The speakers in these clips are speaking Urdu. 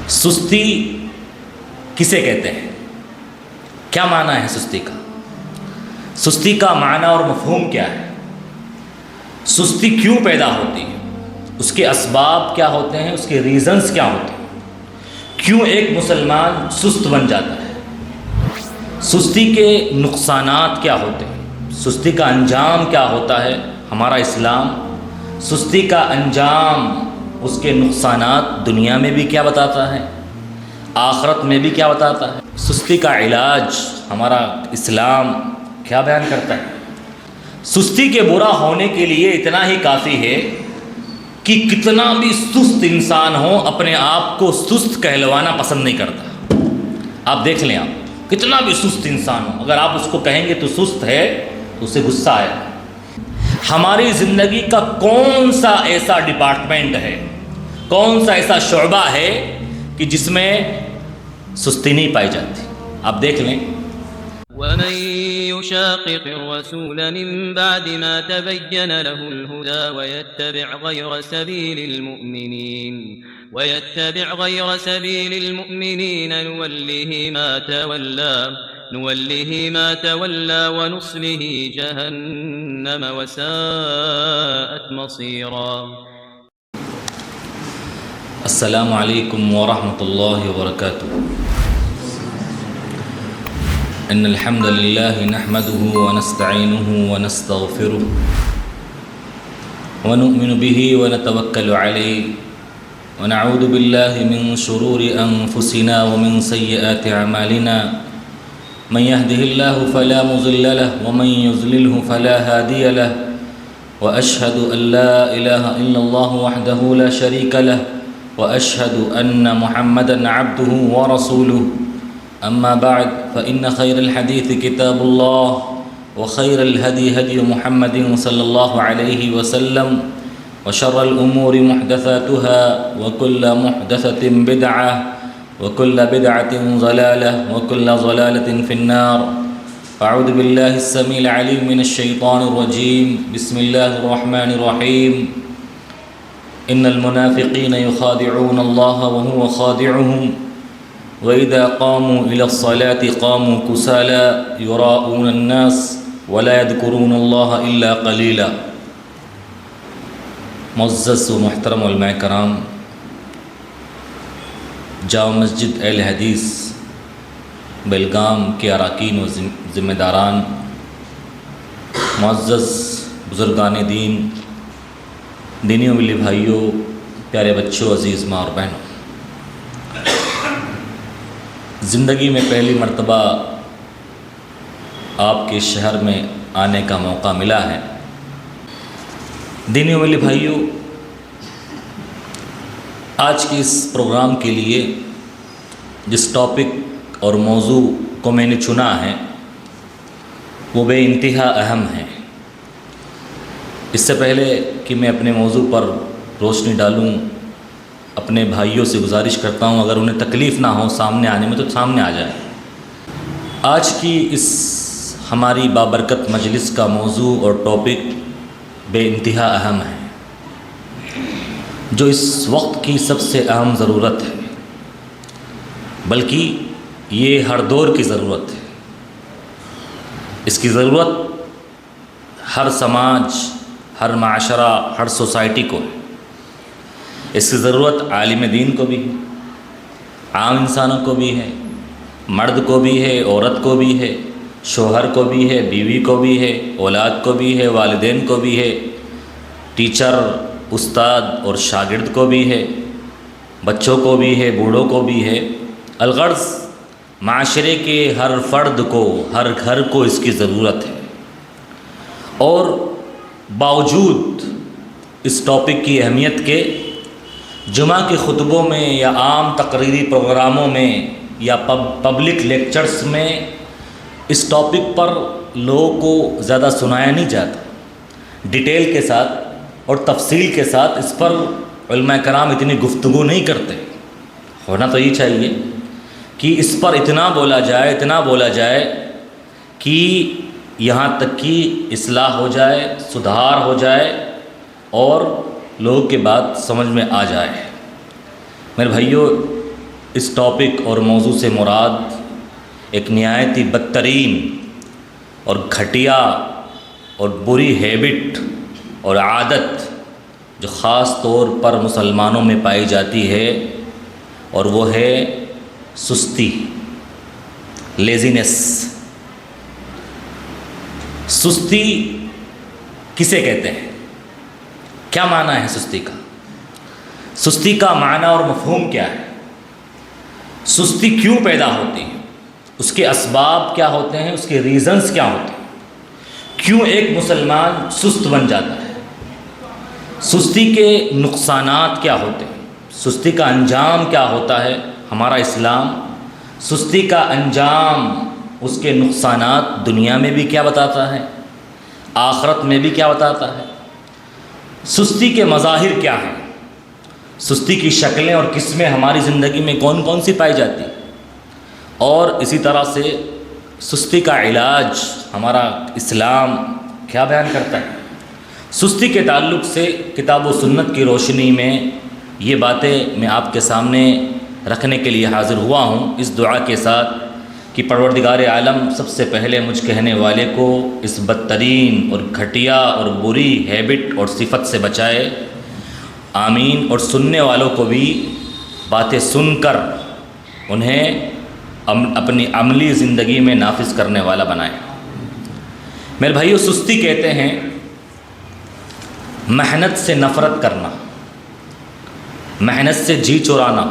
سستی کسے کہتے ہیں؟ کیا معنی ہے سستی کا؟ سستی کا معنی اور مفہوم کیا ہے؟ سستی کیوں پیدا ہوتی ہے؟ اس کے اسباب کیا ہوتے ہیں؟ اس کے ریزنز کیا ہوتے ہیں؟ کیوں ایک مسلمان سست بن جاتا ہے؟ سستی کے نقصانات کیا ہوتے ہیں؟ سستی کا انجام کیا ہوتا ہے؟ ہمارا اسلام سستی کا انجام، اس کے نقصانات دنیا میں بھی کیا بتاتا ہے، آخرت میں بھی کیا بتاتا ہے؟ سستی کا علاج ہمارا اسلام کیا بیان کرتا ہے؟ سستی کے برا ہونے کے لیے اتنا ہی کافی ہے کہ کتنا بھی سست انسان ہو اپنے آپ کو سست کہلوانا پسند نہیں کرتا۔ آپ دیکھ لیں، آپ کتنا بھی سست انسان ہو، اگر آپ اس کو کہیں گے تو سست ہے تو اسے غصہ آئے۔ ہماری زندگی کا کون سا ایسا ڈپارٹمنٹ ہے، کون سا ایسا شعبہ ہے کہ جس میں سستی نہیں پائی جاتی؟ آپ دیکھ لیں۔ ومن يشاقق الرسول من بعد ما تبين له الهدى ويتبع غير سبيل المؤمنين نوله ما تولى ونصله جهنم وساءت مصيرا۔ السلام علیکم ورحمۃ اللہ وبرکاتہ۔ ان الحمد للہ نحمده ونستعینه ونستغفره ونؤمن به ونتوکل علیہ ونعوذ باللہ من شرور انفسنا ومن سیئات اعمالنا، من يهده الله فلا مضل له ومن يضلله فلا هادي له، واشهد ان لا اله الا الله وحده لا شريك له، واشهد ان محمدا عبده ورسوله، اما بعد فان خير الحديث كتاب الله، وخير الهدي هدي محمد صلى الله عليه وسلم، وشر الامور محدثاتها، وكل محدثة بدعة، وكل بدعة ضلالة، وكل ضلالة في النار۔ أعوذ بالله السميع العليم من الشيطان الرجيم، بسم الله الرحمن الرحيم۔ إن المنافقين يخادعون الله وهو خادعهم، وإذا قاموا إلى الصلاة قاموا كسالى يراءون الناس ولا يذكرون الله إلا قليلا۔ معزز و محترم علماء کرام، جامع مسجد اہل حدیث بیلگام کے اراکین و ذمہ داران، معزز بزرگان دین، دینی و ملی بھائیوں، پیارے بچوں، عزیز ماں اور بہنوں، زندگی میں پہلی مرتبہ آپ کے شہر میں آنے کا موقع ملا ہے۔ دینی و ملی بھائیوں، آج کے اس پروگرام کے لیے جس ٹاپک اور موضوع کو میں نے چنا ہے وہ بے انتہا اہم ہے۔ اس سے پہلے کہ میں اپنے موضوع پر روشنی ڈالوں، اپنے بھائیوں سے گزارش کرتا ہوں اگر انہیں تکلیف نہ ہو سامنے آنے میں تو سامنے آ جائے۔ آج کی اس ہماری بابرکت مجلس کا موضوع اور ٹاپک بے انتہا اہم ہے، جو اس وقت کی سب سے اہم ضرورت ہے، بلکہ یہ ہر دور کی ضرورت ہے۔ اس کی ضرورت ہر سماج، ہر معاشرہ، ہر سوسائٹی کو ہے۔ اس کی ضرورت عالم دین کو بھی ہے، عام انسانوں کو بھی ہے، مرد کو بھی ہے، عورت کو بھی ہے، شوہر کو بھی ہے، بیوی کو بھی ہے، اولاد کو بھی ہے، والدین کو بھی ہے، ٹیچر، استاد اور شاگرد کو بھی ہے، بچوں کو بھی ہے، بوڑھوں کو بھی ہے۔ الغرض معاشرے کے ہر فرد کو، ہر گھر کو اس کی ضرورت ہے۔ اور باوجود اس ٹاپک کی اہمیت کے، جمعہ کے خطبوں میں یا عام تقریری پروگراموں میں یا پبلک لیکچرز میں اس ٹاپک پر لوگوں کو زیادہ سنایا نہیں جاتا، ڈیٹیل کے ساتھ اور تفصیل کے ساتھ اس پر علماء کرام اتنی گفتگو نہیں کرتے۔ ہونا تو یہ چاہیے کہ اس پر اتنا بولا جائے کہ یہاں تک کہ اصلاح ہو جائے، سدھار ہو جائے اور لوگوں کی بات سمجھ میں آ جائے۔ میرے بھائیوں، اس ٹاپک اور موضوع سے مراد ایک نہایت ہی بدترین اور گھٹیا اور بری ہیبٹ اور عادت جو خاص طور پر مسلمانوں میں پائی جاتی ہے، اور وہ ہے سستی، لیزینس۔ سستی کسے کہتے ہیں؟ کیا معنی ہے سستی کا؟ سستی کا معنی اور مفہوم کیا ہے؟ سستی کیوں پیدا ہوتی ہے؟ اس کے اسباب کیا ہوتے ہیں؟ اس کے ریزنز کیا ہوتے ہیں؟ کیوں ایک مسلمان سست بن جاتا ہے؟ سستی کے نقصانات کیا ہوتے ہیں؟ سستی کا انجام کیا ہوتا ہے؟ ہمارا اسلام سستی کا انجام، اس کے نقصانات دنیا میں بھی کیا بتاتا ہے، آخرت میں بھی کیا بتاتا ہے؟ سستی کے مظاہر کیا ہیں؟ سستی کی شکلیں اور قسمیں ہماری زندگی میں کون کون سی پائی جاتی ہیں؟ اور اسی طرح سے سستی کا علاج ہمارا اسلام کیا بیان کرتا ہے؟ سستی کے تعلق سے کتاب و سنت کی روشنی میں یہ باتیں میں آپ کے سامنے رکھنے کے لیے حاضر ہوا ہوں، اس دعا کے ساتھ کہ پروردگار عالم سب سے پہلے مجھ کہنے والے کو اس بدترین اور گھٹیا اور بری ہیبٹ اور صفت سے بچائے، آمین، اور سننے والوں کو بھی باتیں سن کر انہیں اپنی عملی زندگی میں نافذ کرنے والا بنائے۔ میرے بھائیو، سستی کہتے ہیں محنت سے نفرت کرنا، محنت سے جی چرانا،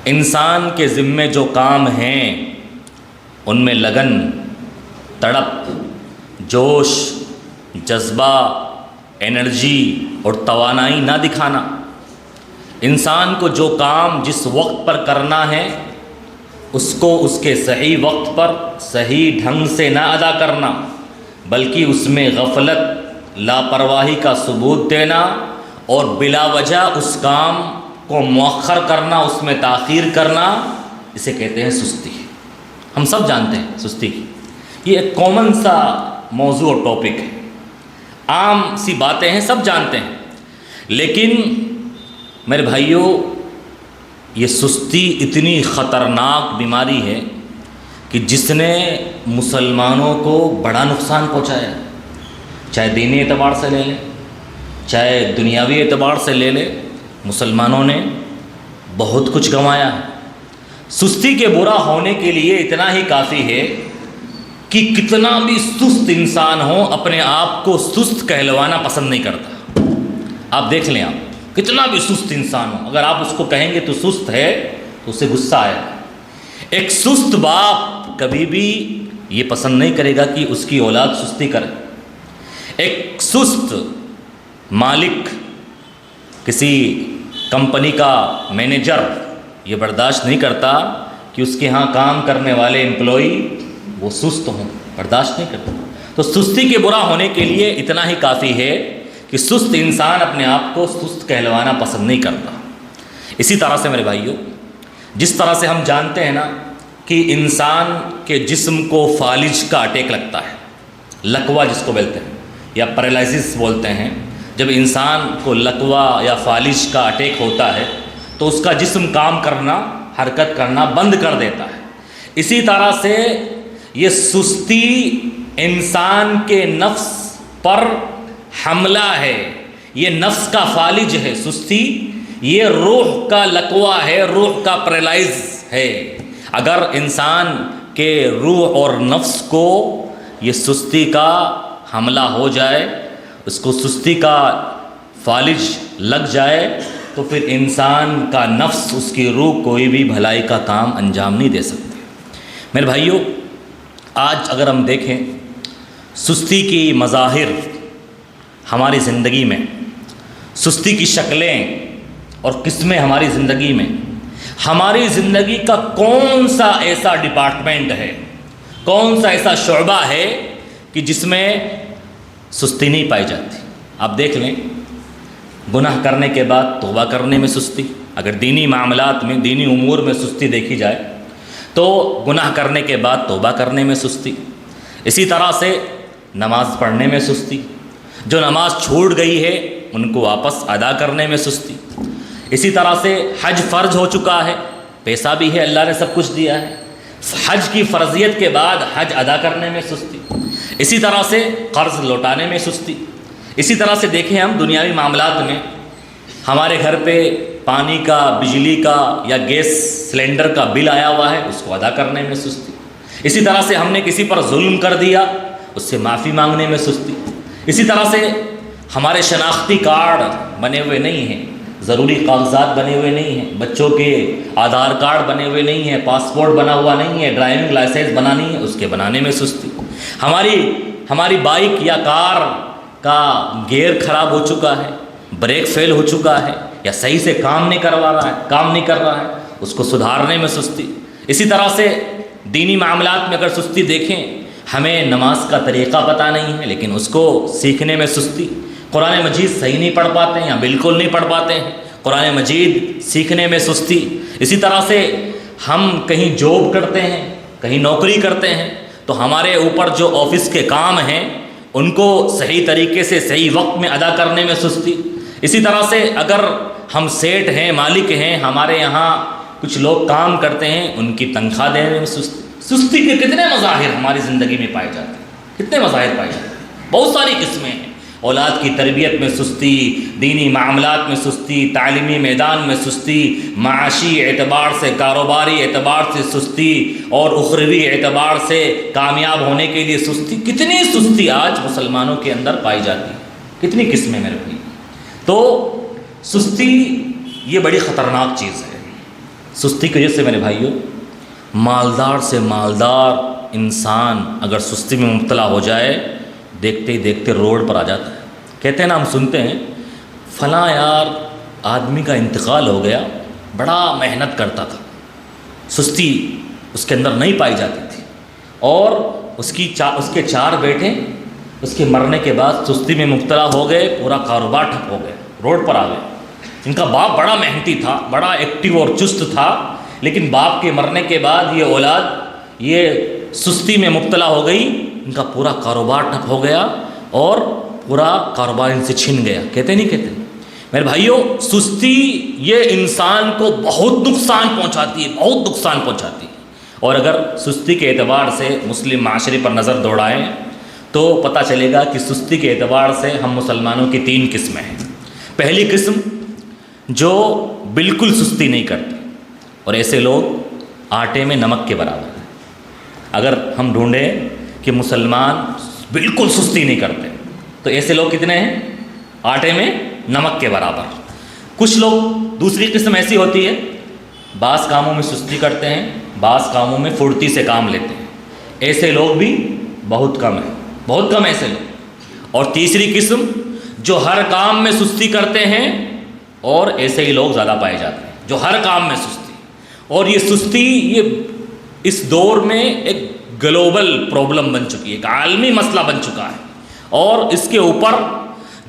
انسان کے ذمے جو کام ہیں ان میں لگن، تڑپ، جوش، جذبہ، انرجی اور توانائی نہ دکھانا، انسان کو جو کام جس وقت پر کرنا ہے اس کو اس کے صحیح وقت پر صحیح ڈھنگ سے نہ ادا کرنا، بلکہ اس میں غفلت، لاپرواہی کا ثبوت دینا اور بلا وجہ اس کام کو مؤخر کرنا، اس میں تاخیر کرنا، اسے کہتے ہیں سستی۔ ہم سب جانتے ہیں سستی کی، یہ ایک کامن سا موضوع اور ٹاپک ہے، عام سی باتیں ہیں، سب جانتے ہیں۔ لیکن میرے بھائیوں، یہ سستی اتنی خطرناک بیماری ہے کہ جس نے مسلمانوں کو بڑا نقصان پہنچایا، چاہے دینی اعتبار سے لے لیں، چاہے دنیاوی اعتبار سے لے لیں، مسلمانوں نے بہت کچھ گنوایا ہے۔ سستی کے برا ہونے کے لیے اتنا ہی کافی ہے کہ کتنا بھی سست انسان ہو اپنے آپ کو سست کہلوانا پسند نہیں کرتا۔ آپ دیکھ لیں، آپ کتنا بھی سست انسان ہو، اگر آپ اس کو کہیں گے تو سست ہے تو اسے غصہ آئے گا۔ ایک سست باپ کبھی بھی یہ پسند نہیں کرے گا کہ اس کی اولاد سستی کرے۔ ایک سست مالک، کسی کمپنی کا مینیجر یہ برداشت نہیں کرتا کہ اس کے ہاں کام کرنے والے امپلائی وہ سست ہوں، برداشت نہیں کرتا۔ تو سستی کے برا ہونے کے لیے اتنا ہی کافی ہے کہ سست انسان اپنے آپ کو سست کہلوانا پسند نہیں کرتا۔ اسی طرح سے میرے بھائیوں، جس طرح سے ہم جانتے ہیں نا کہ انسان کے جسم کو فالج کا اٹیک لگتا ہے، لکوہ جس کو بولتے ہیں یا پیرالائسس بولتے ہیں، جب انسان کو لکوہ یا فالج کا اٹیک ہوتا ہے تو اس کا جسم کام کرنا، حرکت کرنا بند کر دیتا ہے۔ اسی طرح سے یہ سستی انسان کے نفس پر حملہ ہے، یہ نفس کا فالج ہے سستی، یہ روح کا لکوہ ہے، روح کا پیرالائز ہے۔ اگر انسان کے روح اور نفس کو یہ سستی کا حملہ ہو جائے، اس کو سستی کا فالج لگ جائے، تو پھر انسان کا نفس، اس کی روح کوئی بھی بھلائی کا کام انجام نہیں دے سکتے۔ میرے بھائیوں، آج اگر ہم دیکھیں سستی کی مظاہر ہماری زندگی میں، سستی کی شکلیں اور قسمیں ہماری زندگی میں، ہماری زندگی کا کون سا ایسا ڈپارٹمنٹ ہے، کون سا ایسا شعبہ ہے کہ جس میں سستی نہیں پائی جاتی؟ آپ دیکھ لیں، گناہ کرنے کے بعد توبہ کرنے میں سستی، اگر دینی معاملات میں، دینی امور میں سستی دیکھی جائے تو گناہ کرنے کے بعد توبہ کرنے میں سستی۔ اسی طرح سے نماز پڑھنے میں سستی، جو نماز چھوٹ گئی ہے ان کو واپس ادا کرنے میں سستی۔ اسی طرح سے حج فرض ہو چکا ہے، پیسہ بھی ہے، اللہ نے سب کچھ دیا ہے، حج کی فرضیت کے بعد حج ادا کرنے میں سستی، اسی طرح سے قرض لوٹانے میں سستی، اسی طرح سے دیکھیں ہم دنیاوی معاملات میں ہمارے گھر پہ پانی کا، بجلی کا یا گیس سلنڈر کا بل آیا ہوا ہے، اس کو ادا کرنے میں سستی، اسی طرح سے ہم نے کسی پر ظلم کر دیا، اس سے معافی مانگنے میں سستی، اسی طرح سے ہمارے شناختی کارڈ بنے ہوئے نہیں ہیں، ضروری کاغذات بنے ہوئے نہیں ہیں، بچوں کے آدھار کارڈ بنے ہوئے نہیں ہیں، پاسپورٹ بنا ہوا نہیں ہے، ڈرائیونگ لائسنس بنا نہیں ہے، اس کے بنانے میں سستی، ہماری بائک یا کار کا گیئر خراب ہو چکا ہے، بریک فیل ہو چکا ہے یا صحیح سے کام نہیں کر رہا ہے، اس کو سدھارنے میں سستی، اسی طرح سے دینی معاملات میں اگر سستی دیکھیں، ہمیں نماز کا طریقہ پتہ نہیں ہے لیکن اس کو سیکھنے میں سستی، قرآن مجید صحیح نہیں پڑھ پاتے ہیں یا بالکل نہیں پڑھ پاتے ہیں، قرآن مجید سیکھنے میں سستی، اسی طرح سے ہم کہیں جاب کرتے ہیں، کہیں نوکری کرتے ہیں تو ہمارے اوپر جو آفس کے کام ہیں ان کو صحیح طریقے سے صحیح وقت میں ادا کرنے میں سستی، اسی طرح سے اگر ہم سیٹ ہیں، مالک ہیں، ہمارے یہاں کچھ لوگ کام کرتے ہیں، ان کی تنخواہ دینے میں سستی کے کتنے مظاہر ہماری زندگی میں پائے جاتے ہیں، کتنے مظاہر پائے جاتے ہیں، بہت ساری قسمیں ہیں، اولاد کی تربیت میں سستی، دینی معاملات میں سستی، تعلیمی میدان میں سستی، معاشی اعتبار سے، کاروباری اعتبار سے سستی اور اخروی اعتبار سے کامیاب ہونے کے لیے سستی، کتنی سستی آج مسلمانوں کے اندر پائی جاتی ہے، کتنی قسمیں میرے بھائی۔ تو سستی یہ بڑی خطرناک چیز ہے، سستی کی وجہ سے میرے بھائیوں مالدار سے مالدار انسان اگر سستی میں مبتلا ہو جائے دیکھتے ہی دیکھتے روڈ پر آ جاتا ہے۔ کہتے ہیں نا، ہم سنتے ہیں فلاں یار آدمی کا انتقال ہو گیا، بڑا محنت کرتا تھا، سستی اس کے اندر نہیں پائی جاتی تھی، اور اس کے 4 بیٹے اس کے مرنے کے بعد سستی میں مبتلا ہو گئے، پورا کاروبار ٹھپ ہو گئے، روڈ پر آ گئے۔ ان کا باپ بڑا محنتی تھا، بڑا ایکٹیو اور چست تھا، لیکن باپ کے مرنے کے بعد یہ اولاد یہ سستی میں مبتلا ہو گئی، ان کا پورا کاروبار ٹھپ ہو گیا اور پورا کاروبار ان سے چھن گیا۔ کہتے نہیں کہتے میرے بھائیوں، سستی یہ انسان کو بہت نقصان پہنچاتی ہے، بہت نقصان پہنچاتی ہے۔ اور اگر سستی کے اعتبار سے مسلم معاشرے پر نظر دوڑائیں تو پتہ چلے گا کہ سستی کے اعتبار سے ہم مسلمانوں کی 3 قسمیں ہیں۔ پہلی قسم جو بالکل سستی نہیں کرتے، اور ایسے لوگ آٹے میں نمک کے برابر ہیں۔ اگر ہم ڈھونڈیں کہ مسلمان بالکل سستی نہیں کرتے تو ایسے لوگ کتنے ہیں؟ آٹے میں نمک کے برابر۔ کچھ لوگ دوسری قسم ایسی ہوتی ہے، بعض کاموں میں سستی کرتے ہیں، بعض کاموں میں پھرتی سے کام لیتے ہیں، ایسے لوگ بھی بہت کم ہیں، بہت کم ایسے لوگ۔ اور تیسری قسم جو ہر کام میں سستی کرتے ہیں، اور ایسے ہی لوگ زیادہ پائے جاتے ہیں جو ہر کام میں سستی، اور یہ سستی یہ اس دور میں ایک گلوبل پرابلم بن چکی ہے، ایک عالمی مسئلہ بن چکا ہے، اور اس کے اوپر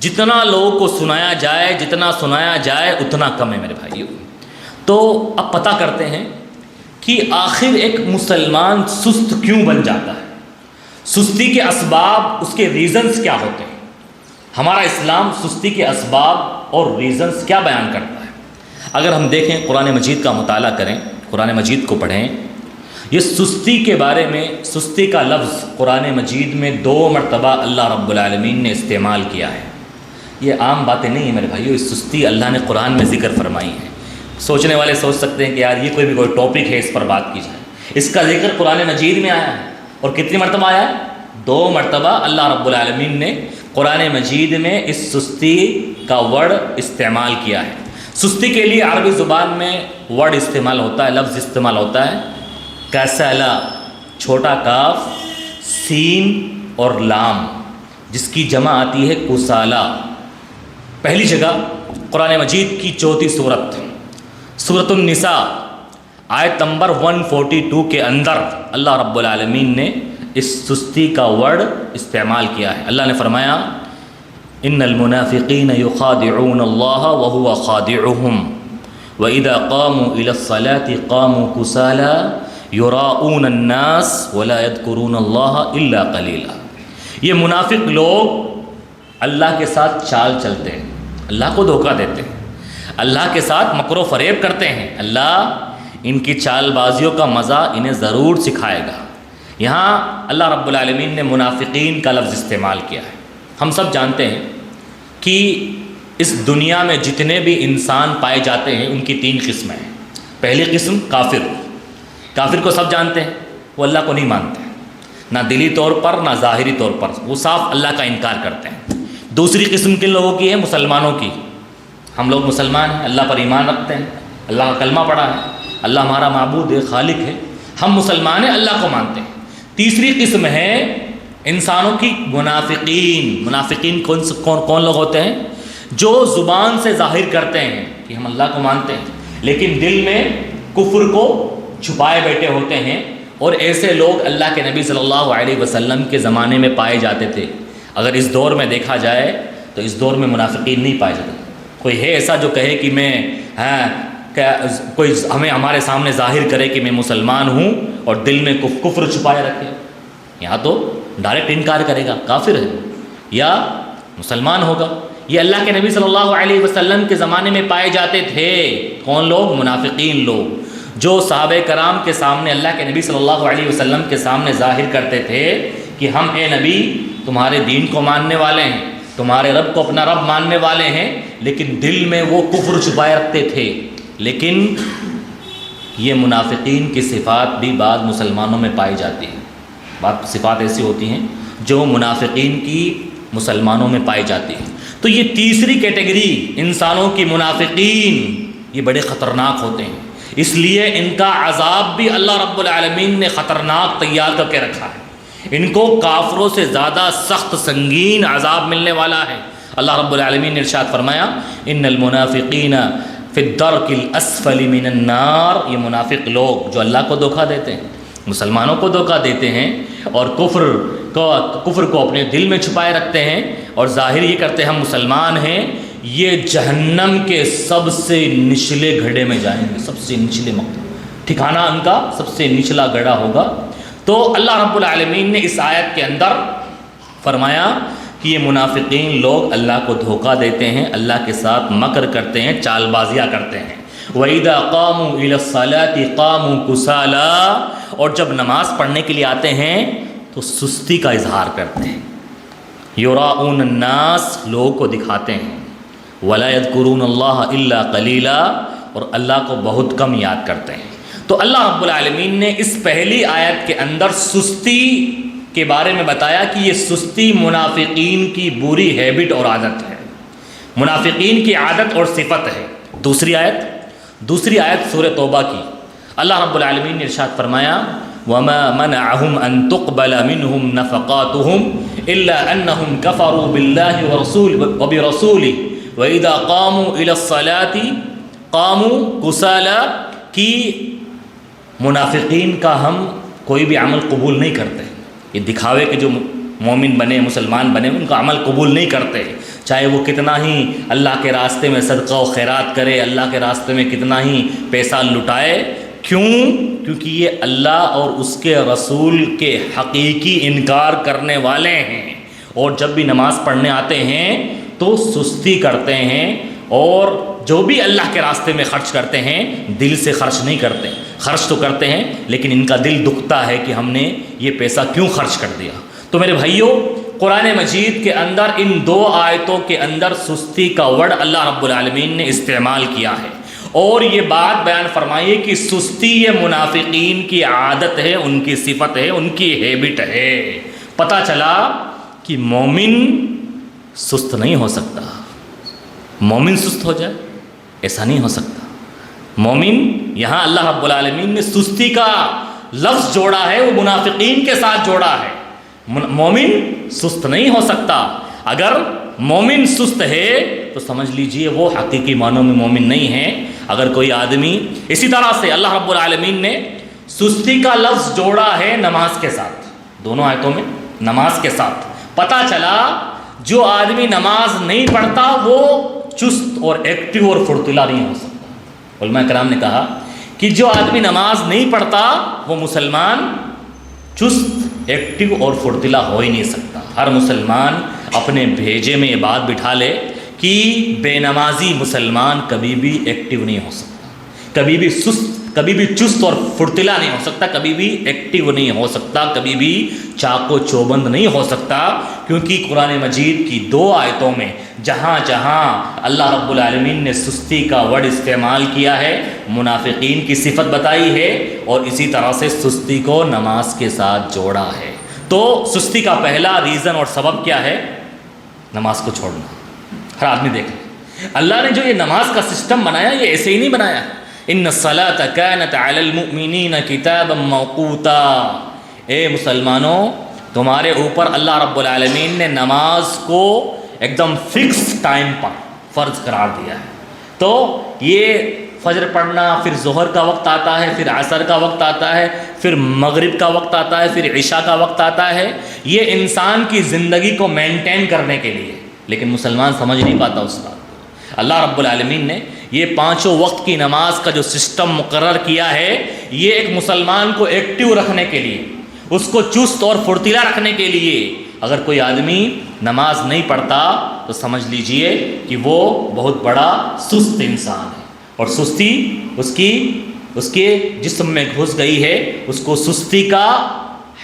جتنا لوگوں کو سنایا جائے اتنا کم ہے میرے بھائیوں۔ تو اب پتہ کرتے ہیں کہ آخر ایک مسلمان سست کیوں بن جاتا ہے، سستی کے اسباب، اس کے ریزنز کیا ہوتے ہیں۔ ہمارا اسلام سستی کے اسباب اور ریزنز کیا بیان کرتا ہے۔ اگر ہم دیکھیں، قرآن مجید کا مطالعہ کریں، قرآن مجید کو پڑھیں، یہ سستی کے بارے میں، سستی کا لفظ قرآن مجید میں 2 مرتبہ اللہ رب العالمین نے استعمال کیا ہے۔ یہ عام باتیں نہیں ہیں میرے بھائیو، اس سستی اللہ نے قرآن میں ذکر فرمائی ہے۔ سوچنے والے سوچ سکتے ہیں کہ یار یہ کوئی ٹاپک ہے، اس پر بات کی جائے۔ اس کا ذکر قرآن مجید میں آیا ہے، اور کتنی مرتبہ آیا ہے؟ 2 مرتبہ اللہ رب العالمین نے قرآن مجید میں اس سستی کا ورڈ استعمال کیا ہے۔ سستی کے لیے عربی زبان میں ورڈ استعمال ہوتا ہے، لفظ استعمال ہوتا ہے کسلا، چھوٹا کاف، سین اور لام، جس کی جمع آتی ہے کسالہ۔ پہلی جگہ قرآن مجید کی 4تھی سورت سورۃ النساء آیت نمبر 142 کے اندر اللہ رب العالمین نے اس سستی کا ورڈ استعمال کیا ہے۔ اللہ نے فرمایا ان المنافقین یخادعون اللہ وهو خادعهم وَإِذَا قَامُوا إِلَى الصَّلَاةِ قَامُوا كُسَالَىٰ يُرَاءُونَ النَّاسَ وَلَا يَذْكُرُونَ اللَّهَ إِلَّا قَلِيلًا۔ یہ منافق لوگ اللہ کے ساتھ چال چلتے ہیں، اللہ کو دھوکہ دیتے ہیں، اللہ کے ساتھ مکر و فریب کرتے ہیں، اللہ ان کی چال بازیوں کا مزہ انہیں ضرور سکھائے گا۔ یہاں اللہ رب العالمین نے منافقین کا لفظ استعمال کیا ہے۔ ہم سب جانتے ہیں کہ اس دنیا میں جتنے بھی انسان پائے جاتے ہیں ان کی 3 قسمیں ہیں۔ پہلی قسم کافر، کافر کو سب جانتے ہیں، وہ اللہ کو نہیں مانتے، نہ دلی طور پر نہ ظاہری طور پر، وہ صاف اللہ کا انکار کرتے ہیں۔ دوسری قسم کن لوگوں کی ہے؟ مسلمانوں کی۔ ہم لوگ مسلمان ہیں، اللہ پر ایمان رکھتے ہیں، اللہ کا کلمہ پڑھا ہے، اللہ ہمارا معبود ہے، خالق ہے، ہم مسلمان ہیں، اللہ کو مانتے ہیں۔ تیسری قسم ہے انسانوں کی منافقین۔ منافقین کون لوگ ہوتے ہیں؟ جو زبان سے ظاہر کرتے ہیں کہ ہم اللہ کو مانتے ہیں، لیکن دل میں کفر کو چھپائے بیٹھے ہوتے ہیں، اور ایسے لوگ اللہ کے نبی صلی اللہ علیہ وسلم کے زمانے میں پائے جاتے تھے۔ اگر اس دور میں دیکھا جائے تو اس دور میں منافقین نہیں پائے جاتے۔ کوئی ہے ایسا جو کہے کہ میں کوئی ہمارے سامنے ظاہر کرے کہ میں مسلمان ہوں اور دل میں کفر چھپائے رکھے؟ یہاں تو ڈائریکٹ انکار کرے گا، کافر ہے یا مسلمان ہوگا۔ یہ اللہ کے نبی صلی اللہ علیہ وسلم کے زمانے میں پائے جاتے تھے۔ کون لوگ؟ منافقین لوگ، جو صحابہ کرام کے سامنے اللہ کے نبی صلی اللہ علیہ وسلم کے سامنے ظاہر کرتے تھے کہ ہم اے نبی تمہارے دین کو ماننے والے ہیں، تمہارے رب کو اپنا رب ماننے والے ہیں، لیکن دل میں وہ کفر چھپائے رکھتے تھے۔ لیکن یہ منافقین کی صفات بھی بعض مسلمانوں میں پائی جاتی ہیں۔ بعض صفات ایسی ہوتی ہیں جو منافقین کی مسلمانوں میں پائی جاتی ہیں۔ تو یہ تیسری کیٹیگری انسانوں کی منافقین، یہ بڑے خطرناک ہوتے ہیں، اس لیے ان کا عذاب بھی اللہ رب العالمین نے خطرناک تیار کر کے رکھا ہے۔ ان کو کافروں سے زیادہ سخت سنگین عذاب ملنے والا ہے۔ اللہ رب العالمین نے ارشاد فرمایا ان المنافقین فی الدرک الاسفل من النار، یہ منافق لوگ جو اللہ کو دھوکہ دیتے ہیں، مسلمانوں کو دھوکہ دیتے ہیں، اور کفر کو اپنے دل میں چھپائے رکھتے ہیں، اور ظاہر یہ کرتے ہیں ہم مسلمان ہیں، یہ جہنم کے سب سے نچلے گڑھے میں جائیں گے، سب سے نچلے ٹھکانہ ان کا سب سے نچلا گڑھا ہوگا۔ تو اللہ رب العالمین نے اس آیت کے اندر فرمایا کہ یہ منافقین لوگ اللہ کو دھوکہ دیتے ہیں، اللہ کے ساتھ مکر کرتے ہیں، چال بازیاں کرتے ہیں۔ وَإِذَا قَامُوا إِلَى الصَّلَاةِ قَامُوا كُسَالَىٰ، اور جب نماز پڑھنے کے لیے آتے ہیں تو سستی کا اظہار کرتے ہیں۔ یُرَاءُونَ النَّاسَ، لوگوں کو دکھاتے ہیں۔ وَلَا يَذْكُرُونَ اللَّهَ إِلَّا قَلِيلًا، اور اللہ کو بہت کم یاد کرتے ہیں۔ تو اللہ رب العالمین نے اس پہلی آیت کے اندر سستی کے بارے میں بتایا کہ یہ سستی منافقین کی بری ہیبٹ اور عادت ہے، منافقین کی عادت اور صفت ہے۔ دوسری آیت سورہ توبہ کی، اللہ رب العالمین نے ارشاد فرمایا وَمَا مَنَعَهُمْ أَن تُقْبَلَ مِنْهُمْ نَفَقَاتُهُمْ إِلَّا أَنَّهُمْ كَفَرُوا بِاللَّهِ وَبِرَسُولِهِ وَإِذَا قَامُوا إِلَى الصَّلَاةِ قَامُوا كُسَالَىٰ، کہ منافقین کا ہم کوئی بھی عمل قبول نہیں کرتے۔ یہ دکھاوے کے جو مومن بنے، مسلمان بنے، ان کا عمل قبول نہیں کرتے، چاہے وہ کتنا ہی اللہ کے راستے میں صدقہ و خیرات کرے، اللہ کے راستے میں کتنا ہی پیسہ لٹائے۔ کیوں؟ کیونکہ یہ اللہ اور اس کے رسول کے حقیقی انکار کرنے والے ہیں، اور جب بھی نماز پڑھنے آتے ہیں تو سستی کرتے ہیں، اور جو بھی اللہ کے راستے میں خرچ کرتے ہیں دل سے خرچ نہیں کرتے، خرچ تو کرتے ہیں لیکن ان کا دل دکھتا ہے کہ ہم نے یہ پیسہ کیوں خرچ کر دیا۔ تو میرے بھائیوں، قرآن مجید کے اندر ان 2 آیتوں کے اندر سستی کا ورڈ اللہ رب العالمین نے استعمال کیا ہے، اور یہ بات بیان فرمائیے کہ سستی یہ منافقین کی عادت ہے، ان کی صفت ہے، ان کی ہیبٹ ہے۔ پتہ چلا کہ مومن سست نہیں ہو سکتا، مومن سست ہو جائے ایسا نہیں ہو سکتا۔ مومن، یہاں اللہ رب العالمین نے سستی کا لفظ جوڑا ہے، وہ منافقین کے ساتھ جوڑا ہے۔ مومن سست نہیں ہو سکتا۔ اگر مومن سست ہے تو سمجھ لیجئے وہ حقیقی معنوں میں مومن نہیں ہے۔ اگر کوئی آدمی، اسی طرح سے اللہ رب العالمین نے سستی کا لفظ جوڑا ہے نماز کے ساتھ، دونوں آیتوں میں نماز کے ساتھ۔ پتہ چلا جو آدمی نماز نہیں پڑھتا وہ چست اور ایکٹیو اور پھرتیلا نہیں ہو سکتا۔ علماء کرام نے کہا کہ جو آدمی نماز نہیں پڑھتا وہ مسلمان چست، ایکٹیو اور پھرتیلا ہو ہی نہیں سکتا۔ ہر مسلمان اپنے بھیجے میں یہ بات بٹھا لے کہ بے نمازی مسلمان کبھی بھی ایکٹیو نہیں ہو سکتا، کبھی بھی چست اور فرتیلا نہیں ہو سکتا، کبھی بھی ایکٹیو نہیں ہو سکتا، کبھی بھی چاق و چوبند نہیں ہو سکتا، کیونکہ قرآن مجید کی 2 آیتوں میں جہاں جہاں اللہ رب العالمین نے سستی کا ورڈ استعمال کیا ہے، منافقین کی صفت بتائی ہے، اور اسی طرح سے سستی کو نماز کے ساتھ جوڑا ہے۔ تو سستی کا پہلا ریزن اور سبب کیا ہے؟ نماز کو چھوڑنا۔ ہر آدمی دیکھ لے، اللہ نے جو یہ نماز کا سسٹم بنایا یہ ایسے ہی نہیں بنایا۔ ان الصلاۃ کانت علی المؤمنین کتابا موقوتا، اے مسلمانوں تمہارے اوپر اللہ رب العالمین نے نماز کو ایک دم فکس ٹائم پر فرض قرار دیا ہے۔ تو یہ فجر پڑھنا، پھر ظہر کا وقت آتا ہے، پھر عصر کا وقت آتا ہے، پھر مغرب کا وقت آتا ہے، پھر عشاء کا وقت آتا ہے، یہ انسان کی زندگی کو مینٹین کرنے کے لیے، لیکن مسلمان سمجھ نہیں پاتا اس بات کو۔ اللہ رب العالمین نے یہ 5 وقت کی نماز کا جو سسٹم مقرر کیا ہے، یہ ایک مسلمان کو ایکٹیو رکھنے کے لیے، اس کو چست اور فرتیلا رکھنے کے لیے۔ اگر کوئی آدمی نماز نہیں پڑھتا تو سمجھ لیجئے کہ وہ بہت بڑا سست انسان ہے، اور سستی اس کے جسم میں گھس گئی ہے، اس کو سستی کا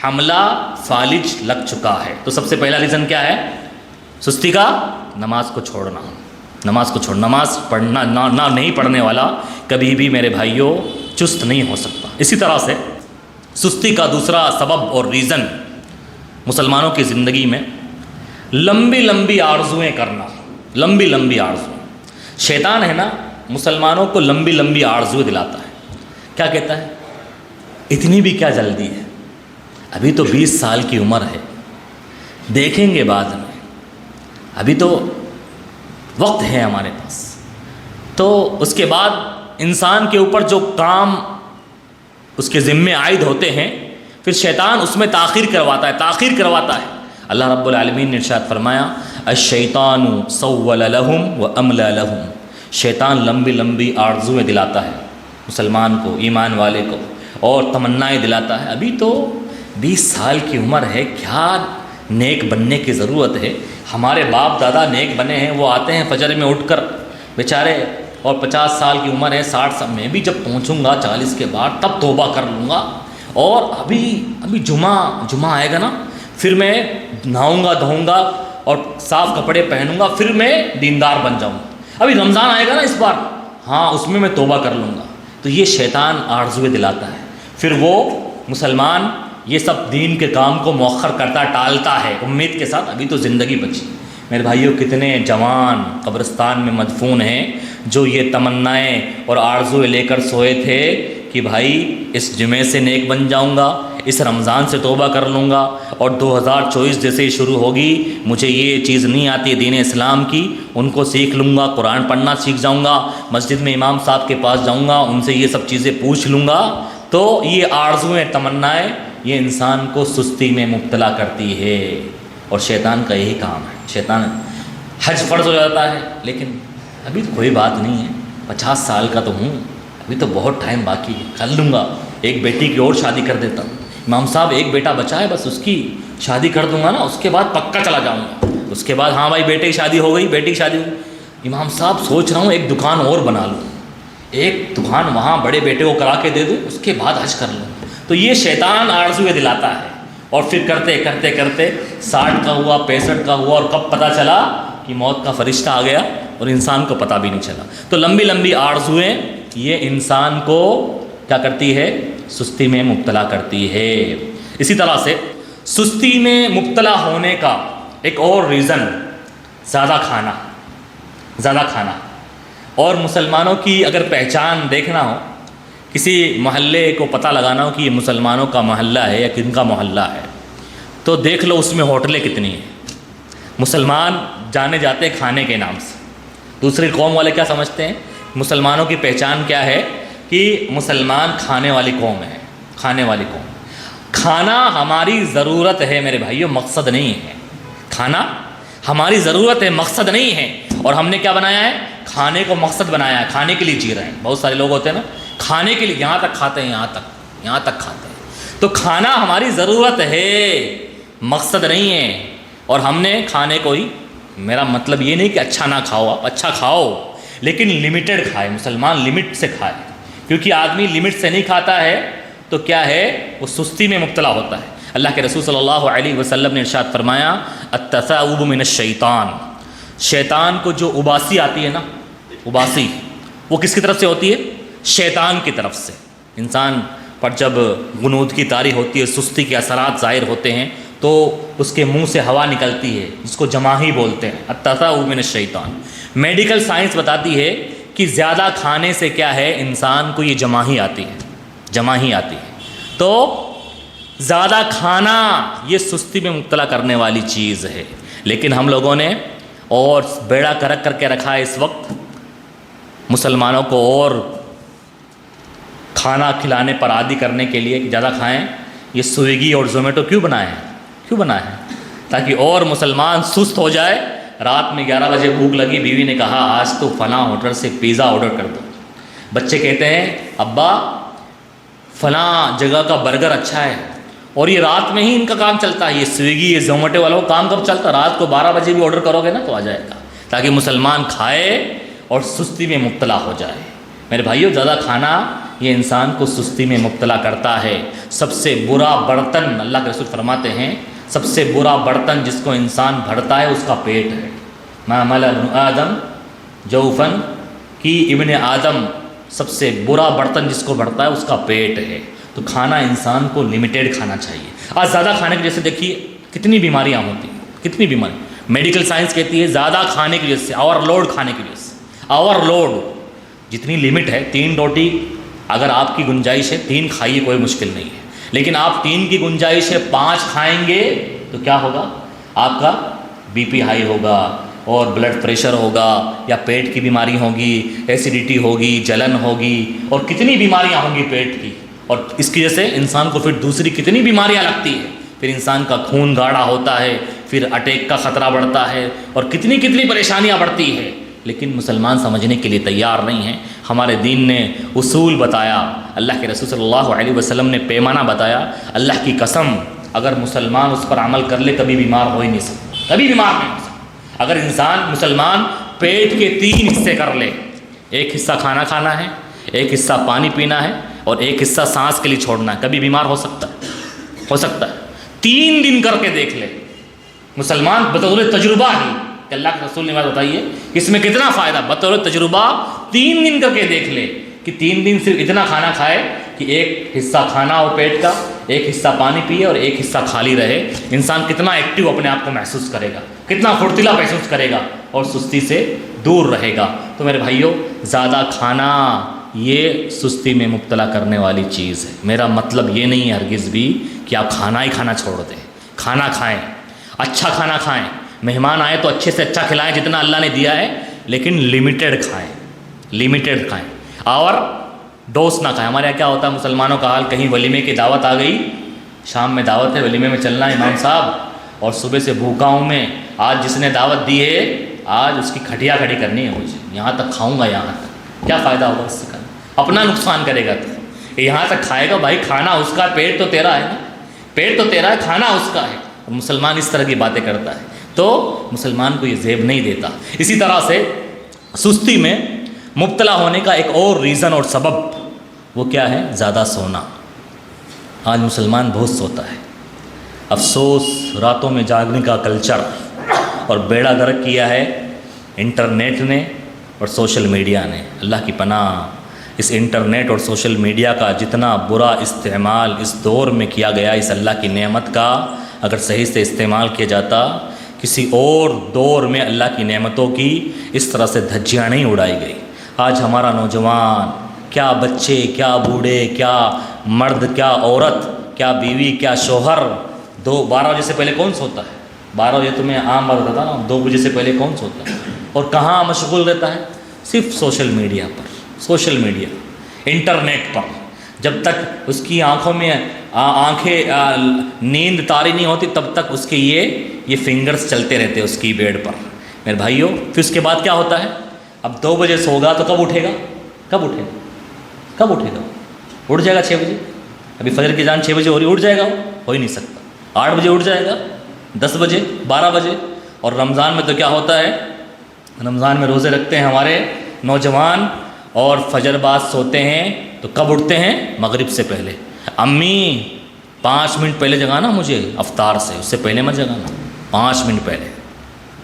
حملہ فالج لگ چکا ہے۔ تو سب سے پہلا ریزن کیا ہے؟ سستی کا نماز کو چھوڑنا، نماز کو چھوڑنا۔ نماز پڑھنا نہ نہیں پڑھنے والا کبھی بھی میرے بھائیوں چست نہیں ہو سکتا۔ اسی طرح سے سستی کا دوسرا سبب اور ریزن مسلمانوں کی زندگی میں لمبی لمبی آرزوئیں کرنا، لمبی لمبی آرزوئیں۔ شیطان ہے نا، مسلمانوں کو لمبی لمبی آرزوئیں دلاتا ہے۔ کیا کہتا ہے؟ اتنی بھی کیا جلدی ہے، ابھی تو 20 سال کی عمر ہے، دیکھیں گے بعد میں، ابھی تو وقت ہے ہمارے پاس۔ تو اس کے بعد انسان کے اوپر جو کام اس کے ذمے عائد ہوتے ہیں، پھر شیطان اس میں تاخیر کرواتا ہے۔ اللہ رب العالمین نے ارشاد فرمایا الشیطان سول لہم واملی لہم، شیطان لمبی لمبی آرزویں دلاتا ہے مسلمان کو، ایمان والے کو، اور تمنائیں دلاتا ہے۔ ابھی تو 20 سال کی عمر ہے، کیا نیک بننے کی ضرورت ہے؟ ہمارے باپ دادا نیک بنے ہیں، وہ آتے ہیں فجر میں اٹھ کر بیچارے، اور 50 سال کی عمر ہے، 60 سال میں بھی جب پہنچوں گا 40 کے بعد تب توبہ کر لوں گا، اور ابھی جمعہ آئے گا نا، پھر میں نہاؤں گا دھوؤں گا اور صاف کپڑے پہنوں گا، پھر میں دیندار بن جاؤں گا، ابھی رمضان آئے گا نا اس بار، ہاں اس میں توبہ کر لوں گا۔ تو یہ شیطان آرزویں دلاتا ہے، پھر وہ مسلمان یہ سب دین کے کام کو مؤخر کرتا ٹالتا ہے امید کے ساتھ ابھی تو زندگی بچی۔ میرے بھائیوں کتنے جوان قبرستان میں مدفون ہیں جو یہ تمنائیں اور آرزویں لے کر سوئے تھے کہ بھائی اس جمعے سے نیک بن جاؤں گا، اس رمضان سے توبہ کر لوں گا، اور 2024 جیسے ہی شروع ہوگی مجھے یہ چیز نہیں آتی دین اسلام کی، ان کو سیکھ لوں گا، قرآن پڑھنا سیکھ جاؤں گا، مسجد میں امام صاحب کے پاس جاؤں گا، ان سے یہ سب چیزیں پوچھ لوں گا۔ تو یہ آرزویں تمنائیں یہ انسان کو سستی میں مبتلا کرتی ہے، اور شیطان کا یہی کام ہے۔ شیطان حج فرض ہو جاتا ہے، لیکن ابھی تو کوئی بات نہیں ہے، 50 سال کا تو ہوں، ابھی تو بہت ٹائم باقی ہے، کر لوں گا، ایک بیٹی کی اور شادی کر دیتا ہوں، امام صاحب ایک بیٹا بچا ہے بس اس کی شادی کر دوں گا نا، اس کے بعد پکا چلا جاؤں گا۔ اس کے بعد ہاں بھائی بیٹے کی شادی ہو گئی، بیٹی کی شادی ہو گئی، امام صاحب سوچ رہا ہوں ایک دکان اور بنا لوں، ایک دکان وہاں بڑے بیٹے کو کرا کے دے دوں، اس کے بعد حج کر لوں۔ تو یہ شیطان آرزویں دلاتا ہے، اور پھر کرتے کرتے کرتے 60 کا ہوا، 65 کا ہوا، اور کب پتہ چلا کہ موت کا فرشتہ آ گیا اور انسان کو پتہ بھی نہیں چلا۔ تو لمبی لمبی آرزویں یہ انسان کو کیا کرتی ہے؟ سستی میں مبتلا کرتی ہے۔ اسی طرح سے سستی میں مبتلا ہونے کا ایک اور ریزن زیادہ کھانا، اور مسلمانوں کی اگر پہچان دیکھنا ہو، کسی محلے کو پتہ لگانا ہو کہ یہ مسلمانوں کا محلہ ہے یا کن کا محلہ ہے، تو دیکھ لو اس میں ہوٹلیں کتنی ہیں۔ مسلمان جانے جاتے ہیں کھانے کے نام سے، دوسری قوم والے کیا سمجھتے ہیں؟ مسلمانوں کی پہچان کیا ہے کہ مسلمان کھانے والی قوم ہے، کھانے والی قوم۔ کھانا ہماری ضرورت ہے میرے بھائیوں، مقصد نہیں ہے۔ کھانا ہماری ضرورت ہے، مقصد نہیں ہے، اور ہم نے کیا بنایا ہے؟ کھانے کو مقصد بنایا ہے، کھانے کے لیے جی رہے ہیں۔ بہت سارے لوگ ہوتے ہیں نا کھانے کے لیے، یہاں تک کھاتے ہیں، یہاں تک کھاتے ہیں۔ تو کھانا ہماری ضرورت ہے، مقصد نہیں ہے، اور ہم نے کھانے کو ہی میرا مطلب یہ نہیں کہ اچھا نہ کھاؤ، آپ اچھا کھاؤ لیکن لمیٹڈ کھائے، مسلمان لمٹ سے کھائے، کیونکہ آدمی لمٹ سے نہیں کھاتا ہے تو کیا ہے، وہ سستی میں مبتلا ہوتا ہے۔ اللہ کے رسول صلی اللہ علیہ وسلم نے ارشاد فرمایا التثاؤب من الشیطان، شیطان کو جو اباسی آتی ہے نا، اباسی وہ کس کی طرف سے ہوتی ہے؟ شیطان کی طرف سے۔ انسان پر جب غنود کی طاری ہوتی ہے، سستی کے اثرات ظاہر ہوتے ہیں تو اس کے منہ سے ہوا نکلتی ہے، جس کو جماحی بولتے ہیں، التثاؤب من الشیطان۔ میڈیکل سائنس بتاتی ہے کہ زیادہ کھانے سے کیا ہے، انسان کو یہ جماحی آتی ہے، جماحی آتی ہے۔ تو زیادہ کھانا یہ سستی میں مبتلا کرنے والی چیز ہے، لیکن ہم لوگوں نے اور بیڑا کرک کر کے رکھا ہے اس وقت مسلمانوں کو، اور کھانا کھلانے پر عادی کرنے کے لیے کہ زیادہ کھائیں۔ یہ سویگی اور زومیٹو کیوں بنائے ہیں؟ کیوں بنائے ہیں؟ تاکہ اور مسلمان سست ہو جائے۔ رات میں 11 بجے بھوک لگی، بیوی نے کہا آج تو فلاں ہوٹل سے پیزا آرڈر کر دو۔ بچے کہتے ہیں ابا فلاں جگہ کا برگر اچھا ہے، اور یہ رات میں ہی ان کا کام چلتا ہے، یہ سویگی یہ زومیٹو والوں کا کام کب چلتا ہے؟ رات کو 12 بجے بھی آرڈر کرو گے نا تو آ جائے گا، تاکہ مسلمان کھائے اور سستی میں مبتلا ہو جائے۔ میرے بھائیو، زیادہ کھانا یہ انسان کو سستی میں مبتلا کرتا ہے۔ سب سے برا برتن، اللہ کے رسول فرماتے ہیں سب سے برا برتن جس کو انسان بھرتا ہے اس کا پیٹ ہے۔ ما ملأ ابن آدم جوفن، کہ ابن آدم سب سے برا برتن جس کو بھرتا ہے اس کا پیٹ ہے۔ تو کھانا انسان کو لمیٹڈ کھانا چاہیے۔ آج زیادہ کھانے کی وجہ سے دیکھیے کتنی بیماریاں ہوتی ہیں، کتنی بیماری۔ میڈیکل سائنس کہتی ہے زیادہ کھانے کی وجہ سے، اوور لوڈ کھانے کی وجہ سے، اوور لوڈ۔ جتنی لمٹ ہے، 3 روٹی اگر آپ کی گنجائش ہے 3 کھائیے، کوئی مشکل نہیں ہے، لیکن آپ 3 کی گنجائش ہے 5 کھائیں گے تو کیا ہوگا؟ آپ کا بی پی ہائی ہوگا اور بلڈ پریشر ہوگا، یا پیٹ کی بیماری ہوگی، ایسیڈیٹی ہوگی، جلن ہوگی، اور کتنی بیماریاں ہوں گی پیٹ کی۔ اور اس کی وجہ سے انسان کو پھر دوسری کتنی بیماریاں لگتی ہیں، پھر انسان کا خون گاڑھا ہوتا ہے، پھر اٹیک کا خطرہ بڑھتا ہے، اور کتنی کتنی پریشانیاں بڑھتی ہے۔ لیکن مسلمان سمجھنے کے لیے تیار نہیں ہیں۔ ہمارے دین نے اصول بتایا، اللہ کے رسول صلی اللہ علیہ وسلم نے پیمانہ بتایا۔ اللہ کی قسم اگر مسلمان اس پر عمل کر لے کبھی بیمار ہو ہی نہیں سکتا، کبھی بیمار نہیں ہو سکتا۔ اگر مسلمان پیٹ کے 3 حصے کر لے، ایک حصہ کھانا کھانا ہے، ایک حصہ پانی پینا ہے، اور ایک حصہ سانس کے لیے چھوڑنا ہے، کبھی بیمار ہو سکتا ہے؟ ہو سکتا ہے۔ 3 دن کر کے دیکھ لے مسلمان، بطور تجربہ ہی، کہ اللہ کے رسول نے بات بتائی ہے کہ اس میں کتنا فائدہ، بطور تجربہ 3 دن کر کے دیکھ لے کہ 3 دن صرف اتنا کھانا کھائے کہ ایک حصہ کھانا ہو پیٹ کا، ایک حصہ پانی پیے اور ایک حصہ خالی رہے، انسان کتنا ایکٹیو اپنے آپ کو محسوس کرے گا، کتنا پھرتیلا محسوس کرے گا، اور سستی سے دور رہے گا۔ تو میرے بھائیوں، زیادہ کھانا یہ سستی میں مبتلا کرنے والی چیز ہے۔ میرا مطلب یہ نہیں ہے ہرگز بھی کہ آپ کھانا ہی کھانا چھوڑ دیں، کھانا کھائیں، اچھا کھانا کھائیں، مہمان آئے تو اچھے سے اچھا کھلائیں جتنا اللہ نے دیا ہے، لیکن لمیٹڈ کھائیں، لمیٹڈ کھائیں، اور ڈوس نہ کھائیں۔ ہمارے یہاں کیا ہوتا ہے مسلمانوں کا حال، کہیں ولیمے کی دعوت آ گئی، شام میں دعوت ہے، ولیمے میں چلنا ہے امام صاحب، اور صبح سے بھوکا ہوں میں، آج جس نے دعوت دی ہے آج اس کی کھٹیا کھڑی کرنی ہے مجھے، یہاں تک کھاؤں گا، یہاں تک کیا فائدہ ہوگا اس سے؟ اپنا نقصان کرے گا۔ تو یہاں تک کھائے گا، بھائی کھانا اس کا، پیٹ تو تیرا ہے نا، پیٹ تو تیرا ہے، کھانا اس کا ہے۔ اور مسلمان اس طرح کی باتیں کرتا ہے تو مسلمان کو یہ زیب نہیں دیتا۔ اسی طرح سے سستی میں مبتلا ہونے کا ایک اور ریزن اور سبب وہ کیا ہے؟ زیادہ سونا۔ آج مسلمان بہت سوتا ہے، افسوس راتوں میں جاگنے کا کلچر اور بیڑا گرک کیا ہے انٹرنیٹ نے اور سوشل میڈیا نے۔ اللہ کی پناہ، اس انٹرنیٹ اور سوشل میڈیا کا جتنا برا استعمال اس دور میں کیا گیا، اس اللہ کی نعمت کا اگر صحیح سے استعمال کیا جاتا، کسی اور دور میں اللہ کی نعمتوں کی اس طرح سے دھجیاں نہیں اڑائی گئی۔ آج ہمارا نوجوان، کیا بچے، کیا بوڑھے، کیا مرد، کیا عورت، کیا بیوی، کیا شوہر، 12 بجے سے پہلے کون سوتا ہے؟ 12 بجے تو میں عام بات بتاتا نا، 2 بجے سے پہلے کون سوتا ہے؟ اور کہاں مشغول رہتا ہے؟ صرف سوشل میڈیا پر، سوشل میڈیا، انٹرنیٹ پر۔ جب تک اس کی آنکھوں میں آنکھیں نیند طاری نہیں ہوتی تب تک اس کے یہ فنگرز چلتے رہتے اس کی بیڈ پر۔ میرے بھائیوں، پھر اس کے بعد کیا ہوتا ہے؟ اب 2 بجے سو گا تو کب اٹھے گا؟ کب اٹھے گا؟ کب اٹھے گا؟ اٹھ جائے گا 6 بجے، ابھی فجر کی جان 6 بجے ہو رہی، اٹھ جائے گا؟ ہو ہی نہیں سکتا۔ 8 بجے اٹھ جائے گا، 10 بجے، 12 بجے، اور رمضان میں تو کیا ہوتا ہے، رمضان میں روزے رکھتے ہیں ہمارے نوجوان اور فجر بعد سوتے ہیں تو کب اٹھتے ہیں؟ مغرب سے پہلے۔ امی 5 منٹ پہلے جگانا مجھے افطار سے، اس سے پہلے مت جگانا، 5 منٹ پہلے۔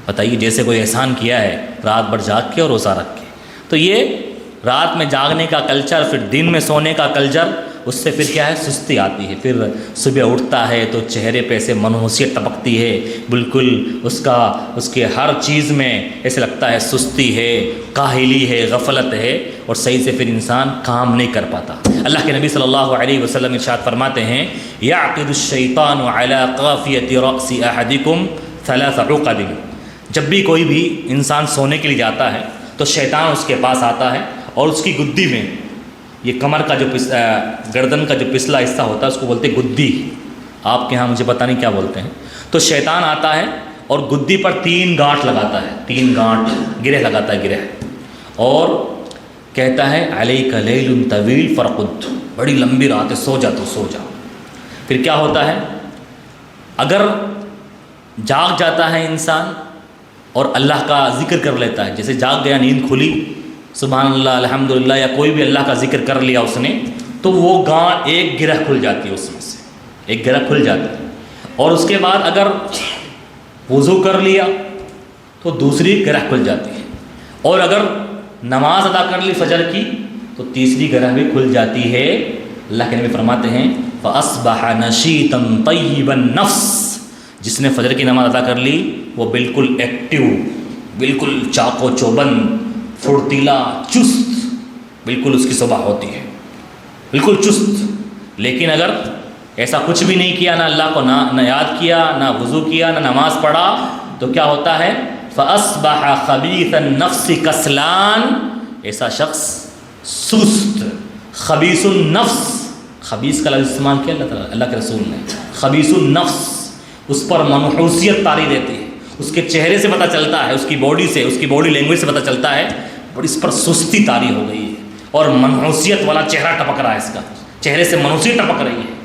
بتائیے، جیسے کوئی احسان کیا ہے رات بھر جاگ کے اور روزہ رکھ کے۔ تو یہ رات میں جاگنے کا کلچر، پھر دن میں سونے کا کلچر، اس سے پھر کیا ہے، سستی آتی ہے۔ پھر صبح اٹھتا ہے تو چہرے پہ سے منحوسیت ٹپکتی ہے، بالکل اس کے ہر چیز میں ایسے لگتا ہے سستی ہے، کاہلی ہے، غفلت ہے، اور صحیح سے پھر انسان کام نہیں کر پاتا۔ اللہ کے نبی صلی اللہ علیہ وسلم ارشاد فرماتے ہیں، یعقد الشیطان علی قافیۃ رأس احدکم 3 عقد۔ جب بھی کوئی بھی انسان سونے کے لیے جاتا ہے تو شیطان اس کے پاس آتا ہے اور اس کی گدی میں، یہ کمر کا جو گردن کا جو پچھلا حصہ ہوتا ہے اس کو بولتے ہیں گدی، آپ کے ہاں مجھے پتہ نہیں کیا بولتے ہیں۔ تو شیطان آتا ہے اور گدی پر 3 گانٹھ لگاتا ہے، 3 گانٹھ گرہ لگاتا ہے، گرہ، اور کہتا ہے علیک لیل طویل فرقد، بڑی لمبی رات ہے، سو جا تو سو جا۔ پھر کیا ہوتا ہے، اگر جاگ جاتا ہے انسان اور اللہ کا ذکر کر لیتا ہے، جیسے جاگ گیا، نیند کھلی، سبحان اللہ الحمدللہ یا کوئی بھی اللہ کا ذکر کر لیا اس نے، تو وہ گانٹھ ایک گرہ کھل جاتی ہے، اس میں سے ایک گرہ کھل جاتی ہے۔ اور اس کے بعد اگر وضو کر لیا تو دوسری گرہ کھل جاتی ہے، اور اگر نماز ادا کر لی فجر کی تو تیسری گرہ بھی کھل جاتی ہے۔ اللہ کے نبی فرماتے ہیں فَأَصْبَحَ نَشِيطًا طَيِّبَ النَّفْسِ، جس نے فجر کی نماز ادا کر لی وہ بالکل ایکٹیو، بالکل چاق و چوبند، پھرتیلا، چست، بالکل اس کی صبح ہوتی ہے، بالکل چست۔ لیکن اگر ایسا کچھ بھی نہیں کیا، نہ اللہ کو نہ یاد کیا، نہ وضو کیا، نہ نماز پڑھا، تو کیا ہوتا ہے، فَأَصْبَحَ خَبِيثَ النَّفْسِ كَسْلَانٌ، ایسا شخص سست، خبیث النفس، خبیث کا لفظ استعمال کیا اللہ کے رسول نے، خبیث النفس، اس پر منحوسیت طاری دیتی ہے، اس کے چہرے سے پتہ چلتا ہے، اس کی باڈی سے، اس کی باڈی لینگویج سے پتہ چلتا ہے، اور اس پر سستی طاری ہو گئی ہے اور منحوسیت والا چہرہ ٹپک رہا ہے، اس کا چہرے سے منحوسیت ٹپک رہی ہے۔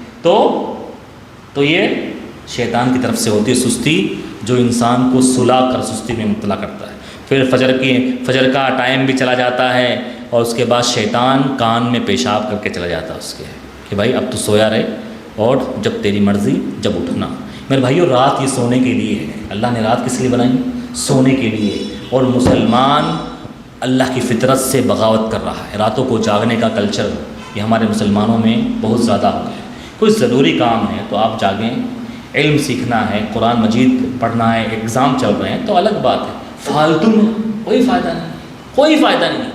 تو یہ شیطان کی طرف سے ہوتی ہے سستی، جو انسان کو سلا کر سستی میں مبتلا کرتا ہے۔ پھر فجر کا ٹائم بھی چلا جاتا ہے، اور اس کے بعد شیطان کان میں پیشاب کر کے چلا جاتا ہے اس کے، کہ بھائی اب تو سویا رہے، اور جب تیری مرضی جب اٹھنا۔ میرے بھائیو، رات یہ سونے کے لیے ہے، اللہ نے رات کس لیے بنائی؟ سونے کے لیے، اور مسلمان اللہ کی فطرت سے بغاوت کر رہا ہے۔ راتوں کو جاگنے کا کلچر یہ ہمارے مسلمانوں میں بہت زیادہ ہو گیا ہے۔ کوئی ضروری کام ہے تو آپ جاگیں، علم سیکھنا ہے، قرآن مجید پڑھنا ہے، ایگزام چل رہے ہیں تو الگ بات ہے، فالتو میں کوئی فائدہ نہیں، کوئی فائدہ نہیں۔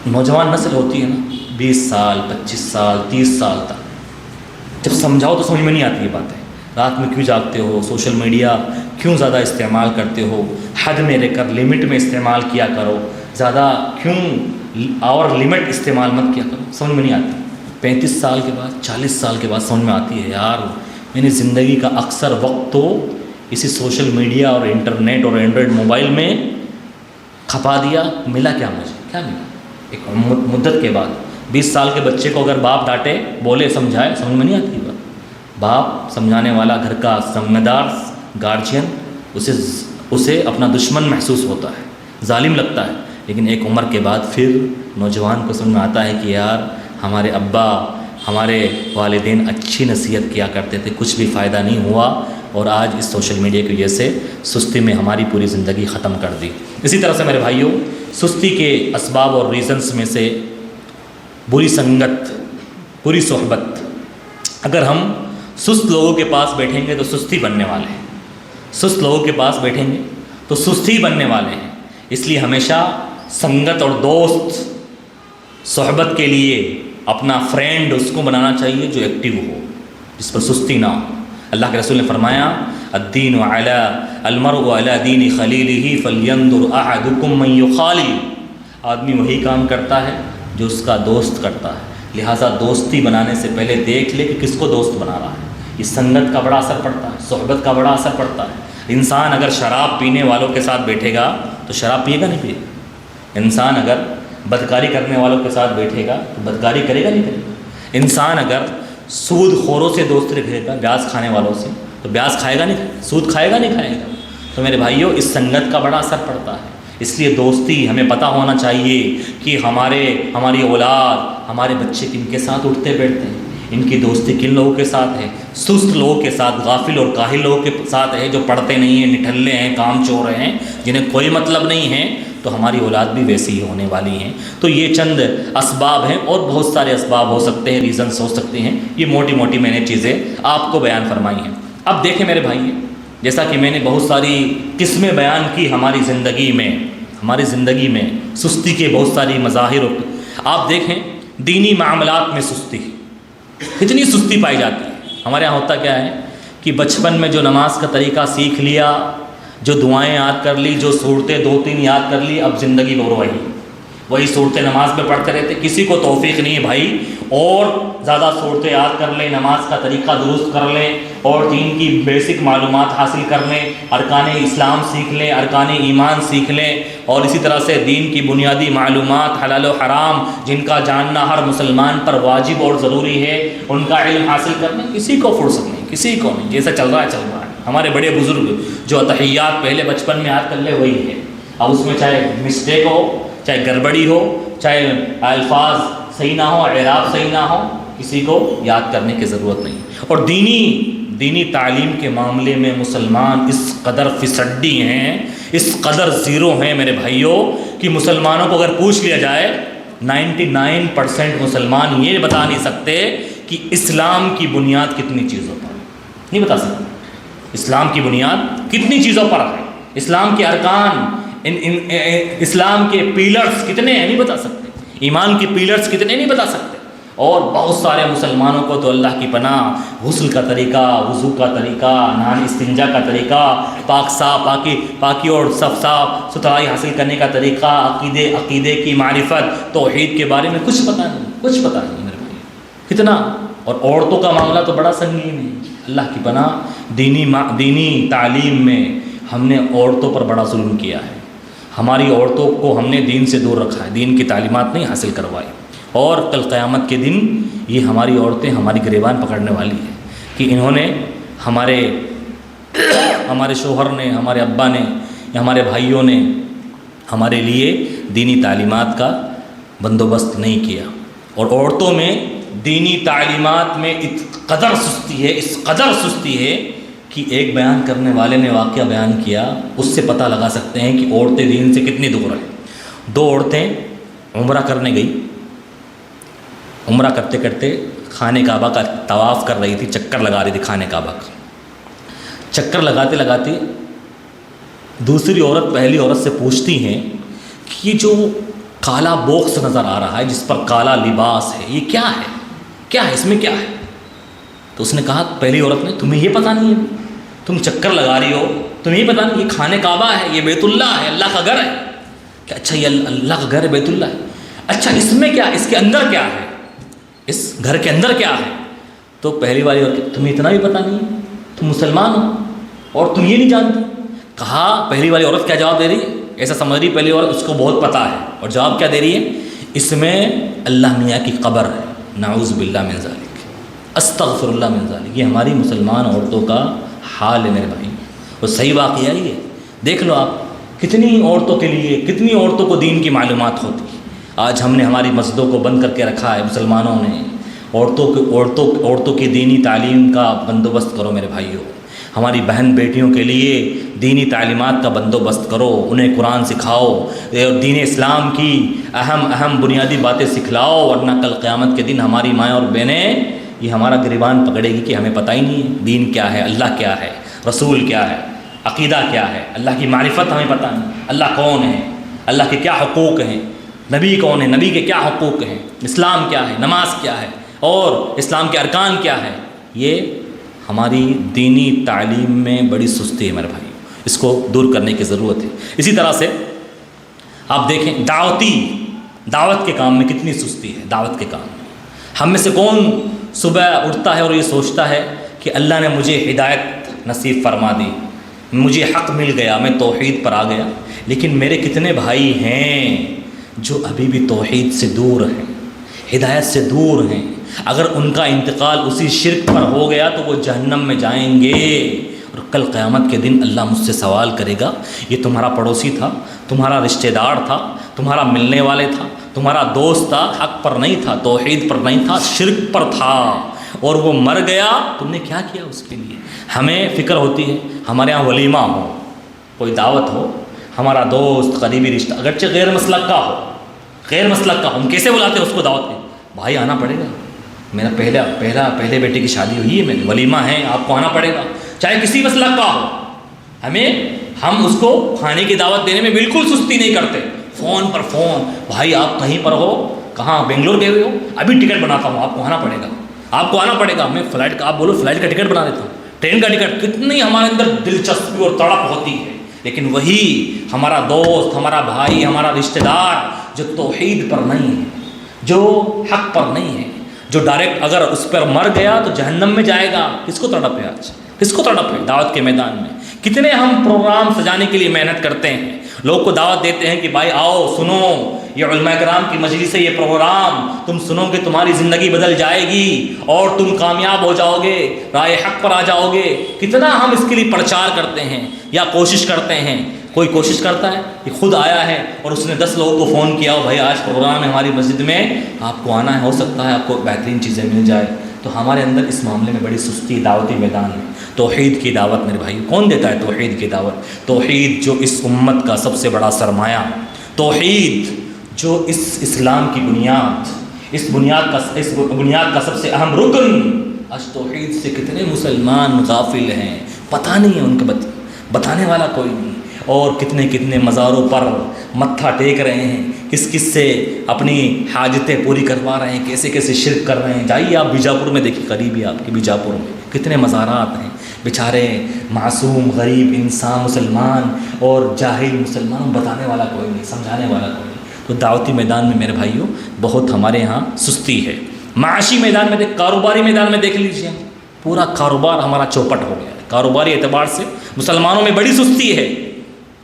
نوجوان نسل ہوتی ہے نا، 20 سال 25 سال 30 سال تک، جب سمجھاؤ تو سمجھ میں نہیں آتی یہ باتیں۔ رات میں کیوں جاگتے ہو؟ سوشل میڈیا کیوں زیادہ استعمال کرتے ہو؟ حد میں رہ کر لمٹ میں استعمال کیا کرو، زیادہ کیوں اور لمٹ استعمال مت کیا کرو، سمجھ میں نہیں آتی۔ 35 سال کے بعد 40 سال کے بعد سمجھ میں آتی ہے، یار میں نے زندگی کا اکثر وقت تو اسی سوشل میڈیا اور انٹرنیٹ اور اینڈرائڈ موبائل میں کھپا دیا، ملا کیا مجھے؟ کیا ملا؟ ایک مدت کے بعد 20 سال کے بچے کو اگر باپ ڈانٹے، بولے، سمجھائے، سمجھ میں نہیں آتی بات۔ باپ سمجھانے والا، گھر کا ذمہ دار گارجین، اسے اپنا دشمن محسوس ہوتا ہے، ظالم لگتا ہے۔ لیکن ایک عمر کے بعد پھر نوجوان کو سمجھ میں آتا ہے کہ یار ہمارے ابا، ہمارے والدین اچھی نصیحت کیا کرتے تھے، کچھ بھی فائدہ نہیں ہوا، اور آج اس سوشل میڈیا کی وجہ سے سستی میں ہماری پوری زندگی ختم کر دی۔ اسی طرح سے میرے بھائیوں، سستی کے اسباب اور ریزنز میں سے بری سنگت، بری صحبت۔ اگر ہم سست لوگوں کے پاس بیٹھیں گے تو سستی بننے والے ہیں، سست لوگوں کے پاس بیٹھیں گے تو سستی بننے والے ہیں۔ اس لیے ہمیشہ سنگت اور دوست، صحبت کے لیے اپنا فرینڈ اس کو بنانا چاہیے جو ایکٹیو ہو، جس پر سستی نہ ہو۔ اللہ کے رسول نے فرمایا الدین علی المرء علی دین خلیلہ فلینظر احدکم من یخالی، آدمی وہی کام کرتا ہے جو اس کا دوست کرتا ہے، لہٰذا دوستی بنانے سے پہلے دیکھ لے کہ کس کو دوست بنا رہا ہے۔ اس سنگت کا بڑا اثر پڑتا ہے، صحبت کا بڑا اثر پڑتا ہے۔ انسان اگر شراب پینے والوں کے ساتھ بیٹھے گا تو شراب پیے گا نہیں پیے گا۔ انسان اگر بدکاری کرنے والوں کے ساتھ بیٹھے گا تو بدکاری کرے گا نہیں کرے گا۔ انسان اگر سود خوروں سے دوست رکھے گا، بیاج کھانے والوں سے، تو بیاج کھائے گا نہیں، سود کھائے گا نہیں کھائے گا۔ تو میرے بھائیوں اس سنگت کا بڑا اثر پڑتا ہے۔ اس لیے دوستی ہمیں پتہ ہونا چاہیے کہ ہماری اولاد، ہمارے بچے کن کے ساتھ اٹھتے بیٹھتے ہیں، ان کی دوستی کن لوگوں کے ساتھ ہے۔ سست لوگوں کے ساتھ، غافل اور کاہل لوگوں کے ساتھ ہے، جو پڑھتے نہیں ہیں، نٹھلے ہیں، کام چور ہیں، جنہیں کوئی مطلب نہیں ہے، تو ہماری اولاد بھی ویسی ہی ہونے والی ہیں۔ تو یہ چند اسباب ہیں، اور بہت سارے اسباب ہو سکتے ہیں، ریزنس ہو سکتے ہیں۔ یہ موٹی موٹی میں نے چیزیں آپ کو بیان فرمائی ہیں۔ اب دیکھیں میرے بھائی، جیسا کہ میں نے بہت ساری قسمیں بیان کی ہماری زندگی میں سستی کے بہت ساری مظاہر۔ آپ دیکھیں دینی معاملات میں سستی، کتنی سستی پائی جاتی ہے۔ ہمارے یہاں ہوتا کیا ہے کہ بچپن میں جو نماز کا طریقہ سیکھ لیا، جو دعائیں یاد کر لی، جو صورتیں 2-3 یاد کر لی، اب زندگی بھر وہی صورتیں نماز میں پڑھتے رہتے۔ کسی کو توفیق نہیں ہے بھائی اور زیادہ صورتیں یاد کر لیں، نماز کا طریقہ درست کر لیں، اور دین کی بیسک معلومات حاصل کر لیں، ارکان اسلام سیکھ لیں، ارکان ایمان سیکھ لیں، اور اسی طرح سے دین کی بنیادی معلومات حلال و حرام جن کا جاننا ہر مسلمان پر واجب اور ضروری ہے، ان کا علم حاصل کر لیں۔ کسی کو فرصت نہیں، کسی کو نہیں، جیسا چل رہا ہے۔ ہمارے بڑے بزرگ جو تحیات پہلے بچپن میں یاد کر لے وہی ہے، اب اس میں چاہے مسٹیک ہو، چاہے گڑبڑی ہو، چاہے الفاظ صحیح نہ ہو، اعراب صحیح نہ ہو، کسی کو یاد کرنے کی ضرورت نہیں۔ اور دینی تعلیم کے معاملے میں مسلمان اس قدر فسڈی ہیں، اس قدر زیرو ہیں میرے بھائیوں، کہ مسلمانوں کو اگر پوچھ لیا جائے 99% مسلمان یہ بتا نہیں سکتے کہ اسلام کی بنیاد کتنی چیزوں پر، نہیں بتا سکتے اسلام کی بنیاد کتنی چیزوں پر ہے، اسلام کے ارکان، اسلام کے پیلرز کتنے ہیں، نہیں بتا سکتے، ایمان کے پیلرز کتنے نہیں بتا سکتے۔ اور بہت سارے مسلمانوں کو تو اللہ کی پناہ غسل کا طریقہ، وضو کا طریقہ، نہانے استنجا کا طریقہ، پاکی اور صاف ستھرائی حاصل کرنے کا طریقہ، عقیدے کی معرفت، توحید کے بارے میں کچھ پتہ نہیں میرے بھائی، کتنا۔ اور عورتوں کا معاملہ تو بڑا سنگین ہے، اللہ کی پناہ دینی تعلیم میں ہم نے عورتوں پر بڑا ظلم کیا ہے، ہماری عورتوں کو ہم نے دین سے دور رکھا ہے، دین کی تعلیمات نہیں حاصل کروائی، اور کل قیامت کے دن یہ ہماری عورتیں ہماری گریبان پکڑنے والی ہیں کہ انہوں نے ہمارے شوہر نے، ہمارے ابا نے یا ہمارے بھائیوں نے ہمارے لیے دینی تعلیمات کا بندوبست نہیں کیا۔ اور عورتوں میں دینی تعلیمات میں اس قدر سستی ہے کہ ایک بیان کرنے والے نے واقعہ بیان کیا، اس سے پتہ لگا سکتے ہیں کہ عورتیں دین سے کتنی دور ہیں۔ 2 عورتیں عمرہ کرنے گئی، عمرہ کرتے کرتے خانہ کعبہ کا طواف کر رہی تھی، چکر لگا رہی تھی خانہ کعبہ کا۔ چکر لگاتے لگاتے دوسری عورت پہلی عورت سے پوچھتی ہیں کہ یہ جو کالا باکس نظر آ رہا ہے جس پر کالا لباس ہے، یہ کیا ہے، اس میں کیا ہے؟ تو اس نے کہا، پہلی عورت نے، تمہیں یہ پتہ نہیں ہے، تم چکر لگا رہی ہو، تمہیں یہ پتہ نہیں، یہ خانہ کعبہ ہے، یہ بیت اللہ ہے، اللہ کا گھر ہے۔ کہ اچھا یہ اللہ کا گھر ہے، بیت اللہ ہے، اچھا اس میں کیا، اس کے اندر کیا ہے، اس گھر کے اندر کیا ہے؟ تو پہلی والی عورت، تمہیں اتنا بھی پتہ نہیں ہے، تم مسلمان ہو اور تم یہ نہیں جانتے؟ کہا پہلی والی عورت کیا جواب دے رہی ہے؟ ایسا سمجھ رہی پہلی عورت اس کو بہت پتہ ہے، اور جواب کیا دے رہی ہے؟ اس میں اللہ میاں کی قبر ہے، نعوذ باللہ من ذالک، استغفر اللہ من ذالک۔ یہ ہماری مسلمان عورتوں کا حال ہے میرے بھائی، وہ صحیح واقعہ ہی ہے۔ دیکھ لو آپ، کتنی عورتوں کے لیے، کتنی عورتوں کو دین کی معلومات ہوتی ہے۔ آج ہم نے ہماری مسجدوں کو بند کر کے رکھا ہے، مسلمانوں نے۔ عورتوں کی دینی تعلیم کا بندوبست کرو میرے بھائیوں، ہماری بہن بیٹیوں کے لیے دینی تعلیمات کا بندوبست کرو، انہیں قرآن سکھاؤ اور دین اسلام کی اہم بنیادی باتیں سکھلاؤ، ورنہ کل قیامت کے دن ہماری مائیں اور بہنیں یہ ہمارا گریبان پکڑے گی کہ ہمیں پتہ ہی نہیں ہے دین کیا ہے، اللہ کیا ہے، رسول کیا ہے، عقیدہ کیا ہے، اللہ کی معرفت ہمیں پتہ نہیں، اللہ کون ہے، اللہ کے کیا حقوق ہیں، نبی کون ہے، نبی کے کیا حقوق ہیں، اسلام کیا ہے، نماز کیا ہے، اور اسلام کے ارکان کیا ہے۔ یہ ہماری دینی تعلیم میں بڑی سستی ہے میرے بھائی، اس کو دور کرنے کی ضرورت ہے۔ اسی طرح سے آپ دیکھیں دعوت کے کام میں کتنی سستی ہے۔ دعوت کے کام میں ہم میں سے کون صبح اٹھتا ہے اور یہ سوچتا ہے کہ اللہ نے مجھے ہدایت نصیب فرما دی، مجھے حق مل گیا، میں توحید پر آ گیا، لیکن میرے کتنے بھائی ہیں جو ابھی بھی توحید سے دور ہیں، ہدایت سے دور ہیں۔ اگر ان کا انتقال اسی شرک پر ہو گیا تو وہ جہنم میں جائیں گے، اور کل قیامت کے دن اللہ مجھ سے سوال کرے گا، یہ تمہارا پڑوسی تھا، تمہارا رشتہ دار تھا، تمہارا ملنے والے تھا، تمہارا دوست تھا، حق پر نہیں تھا، توحید پر نہیں تھا، شرک پر تھا، اور وہ مر گیا، تم نے کیا کیا اس کے لیے؟ ہمیں فکر ہوتی ہے ہمارے یہاں ولیمہ ہو، کوئی دعوت ہو، ہمارا دوست قریبی رشتہ اگرچہ غیر مسلک کا ہو، غیر مسلک کا ہم کیسے بلاتے ہیں اس کو دعوت میں؟ بھائی آنا پڑے گا، میرا پہلے بیٹے کی شادی ہوئی ہے، میرے ولیمہ ہے، آپ کو آنا پڑے گا، چاہے کسی مسلک کا ہو۔ ہم اس کو کھانے کی دعوت دینے میں بالکل سستی نہیں کرتے، فون پر فون، بھائی آپ کہیں پر ہو، کہاں بنگلور گئے ہوئے ہو، ابھی ٹکٹ بناتا ہوں، آپ کو آنا پڑے گا، آپ کو آنا پڑے گا، میں فلائٹ کا، آپ بولو فلائٹ کا ٹکٹ بنا دیتا ہوں، ٹرین کا ٹکٹ، کتنی ہمارے اندر دلچسپی اور تڑپ ہوتی ہے۔ لیکن وہی ہمارا دوست، ہمارا بھائی، ہمارا رشتہ دار جو توحید پر نہیں ہے، جو حق پر نہیں ہے، جو ڈائریکٹ اگر اس پر مر گیا تو جہنم میں جائے گا، کس کو تڑپ ہے آج؟ کس کو تڑپ ہے دعوت کے میدان میں؟ کتنے ہم پروگرام سجانے کے لیے محنت کرتے ہیں، لوگ کو دعوت دیتے ہیں کہ بھائی آؤ سنو، یہ علماء کرام کی مجلس ہے، یہ پروگرام تم سنو گے تمہاری زندگی بدل جائے گی اور تم کامیاب ہو جاؤ گے، رائے حق پر آ جاؤ گے۔ کتنا ہم اس کے لیے پرچار کرتے ہیں یا کوشش کرتے ہیں۔ کوئی کوشش کرتا ہے کہ خود آیا ہے اور اس نے 10 لوگوں کو فون کیا ہو، بھائی آج پروگرام ہے ہماری مسجد میں، آپ کو آنا ہے، ہو سکتا ہے آپ کو بہترین چیزیں مل جائے۔ تو ہمارے اندر اس معاملے میں بڑی سستی دعوتی میدان ہے۔ توحید کی دعوت میرے بھائی کون دیتا ہے؟ توحید کی دعوت، توحید جو اس امت کا سب سے بڑا سرمایہ، توحید جو اس اسلام کی بنیاد، اس بنیاد کا سب سے اہم رکن۔ آج توحید سے کتنے مسلمان غافل ہیں، پتہ نہیں ہے ان کو، بتانے والا کوئی نہیں، اور کتنے مزاروں پر متھا ٹیک رہے ہیں، کس سے اپنی حاجتیں پوری کروا رہے ہیں، کیسے شرک کر رہے ہیں۔ جائیے آپ بیجاپور میں دیکھیے، قریب ہی آپ کے بیجاپور میں کتنے مزارات ہیں، بیچارے معصوم غریب انسان مسلمان اور جاہل مسلمان، بتانے والا کوئی نہیں، سمجھانے والا کوئی نہیں۔ تو دعوتی میدان میں میرے بھائیوں بہت ہمارے ہاں سستی ہے۔ معاشی میدان میں کاروباری میدان میں دیکھ لیجیے، پورا کاروبار ہمارا چوپٹ ہو گیا ہے۔ کاروباری اعتبار سے مسلمانوں میں بڑی سستی ہے۔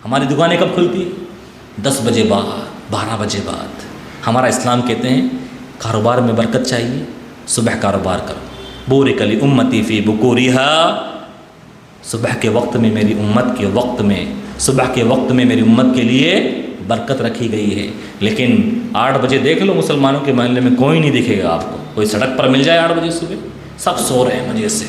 ہماری دکانیں کب کھلتی ہیں؟ 10 بجے بعد، 12 بجے بعد۔ ہمارا اسلام کہتے ہیں کاروبار میں برکت چاہیے، صبح کاروبار کرو، بورک لامتی فی بکورہا، صبح کے وقت میں میری امت کے وقت میں، صبح کے وقت میں میری امت کے لیے برکت رکھی گئی ہے۔ لیکن 8 بجے دیکھ لو مسلمانوں کے محلے میں کوئی نہیں دکھے گا آپ کو، کوئی سڑک پر مل جائے 8 بجے صبح، سب سو رہے ہیں مزے سے۔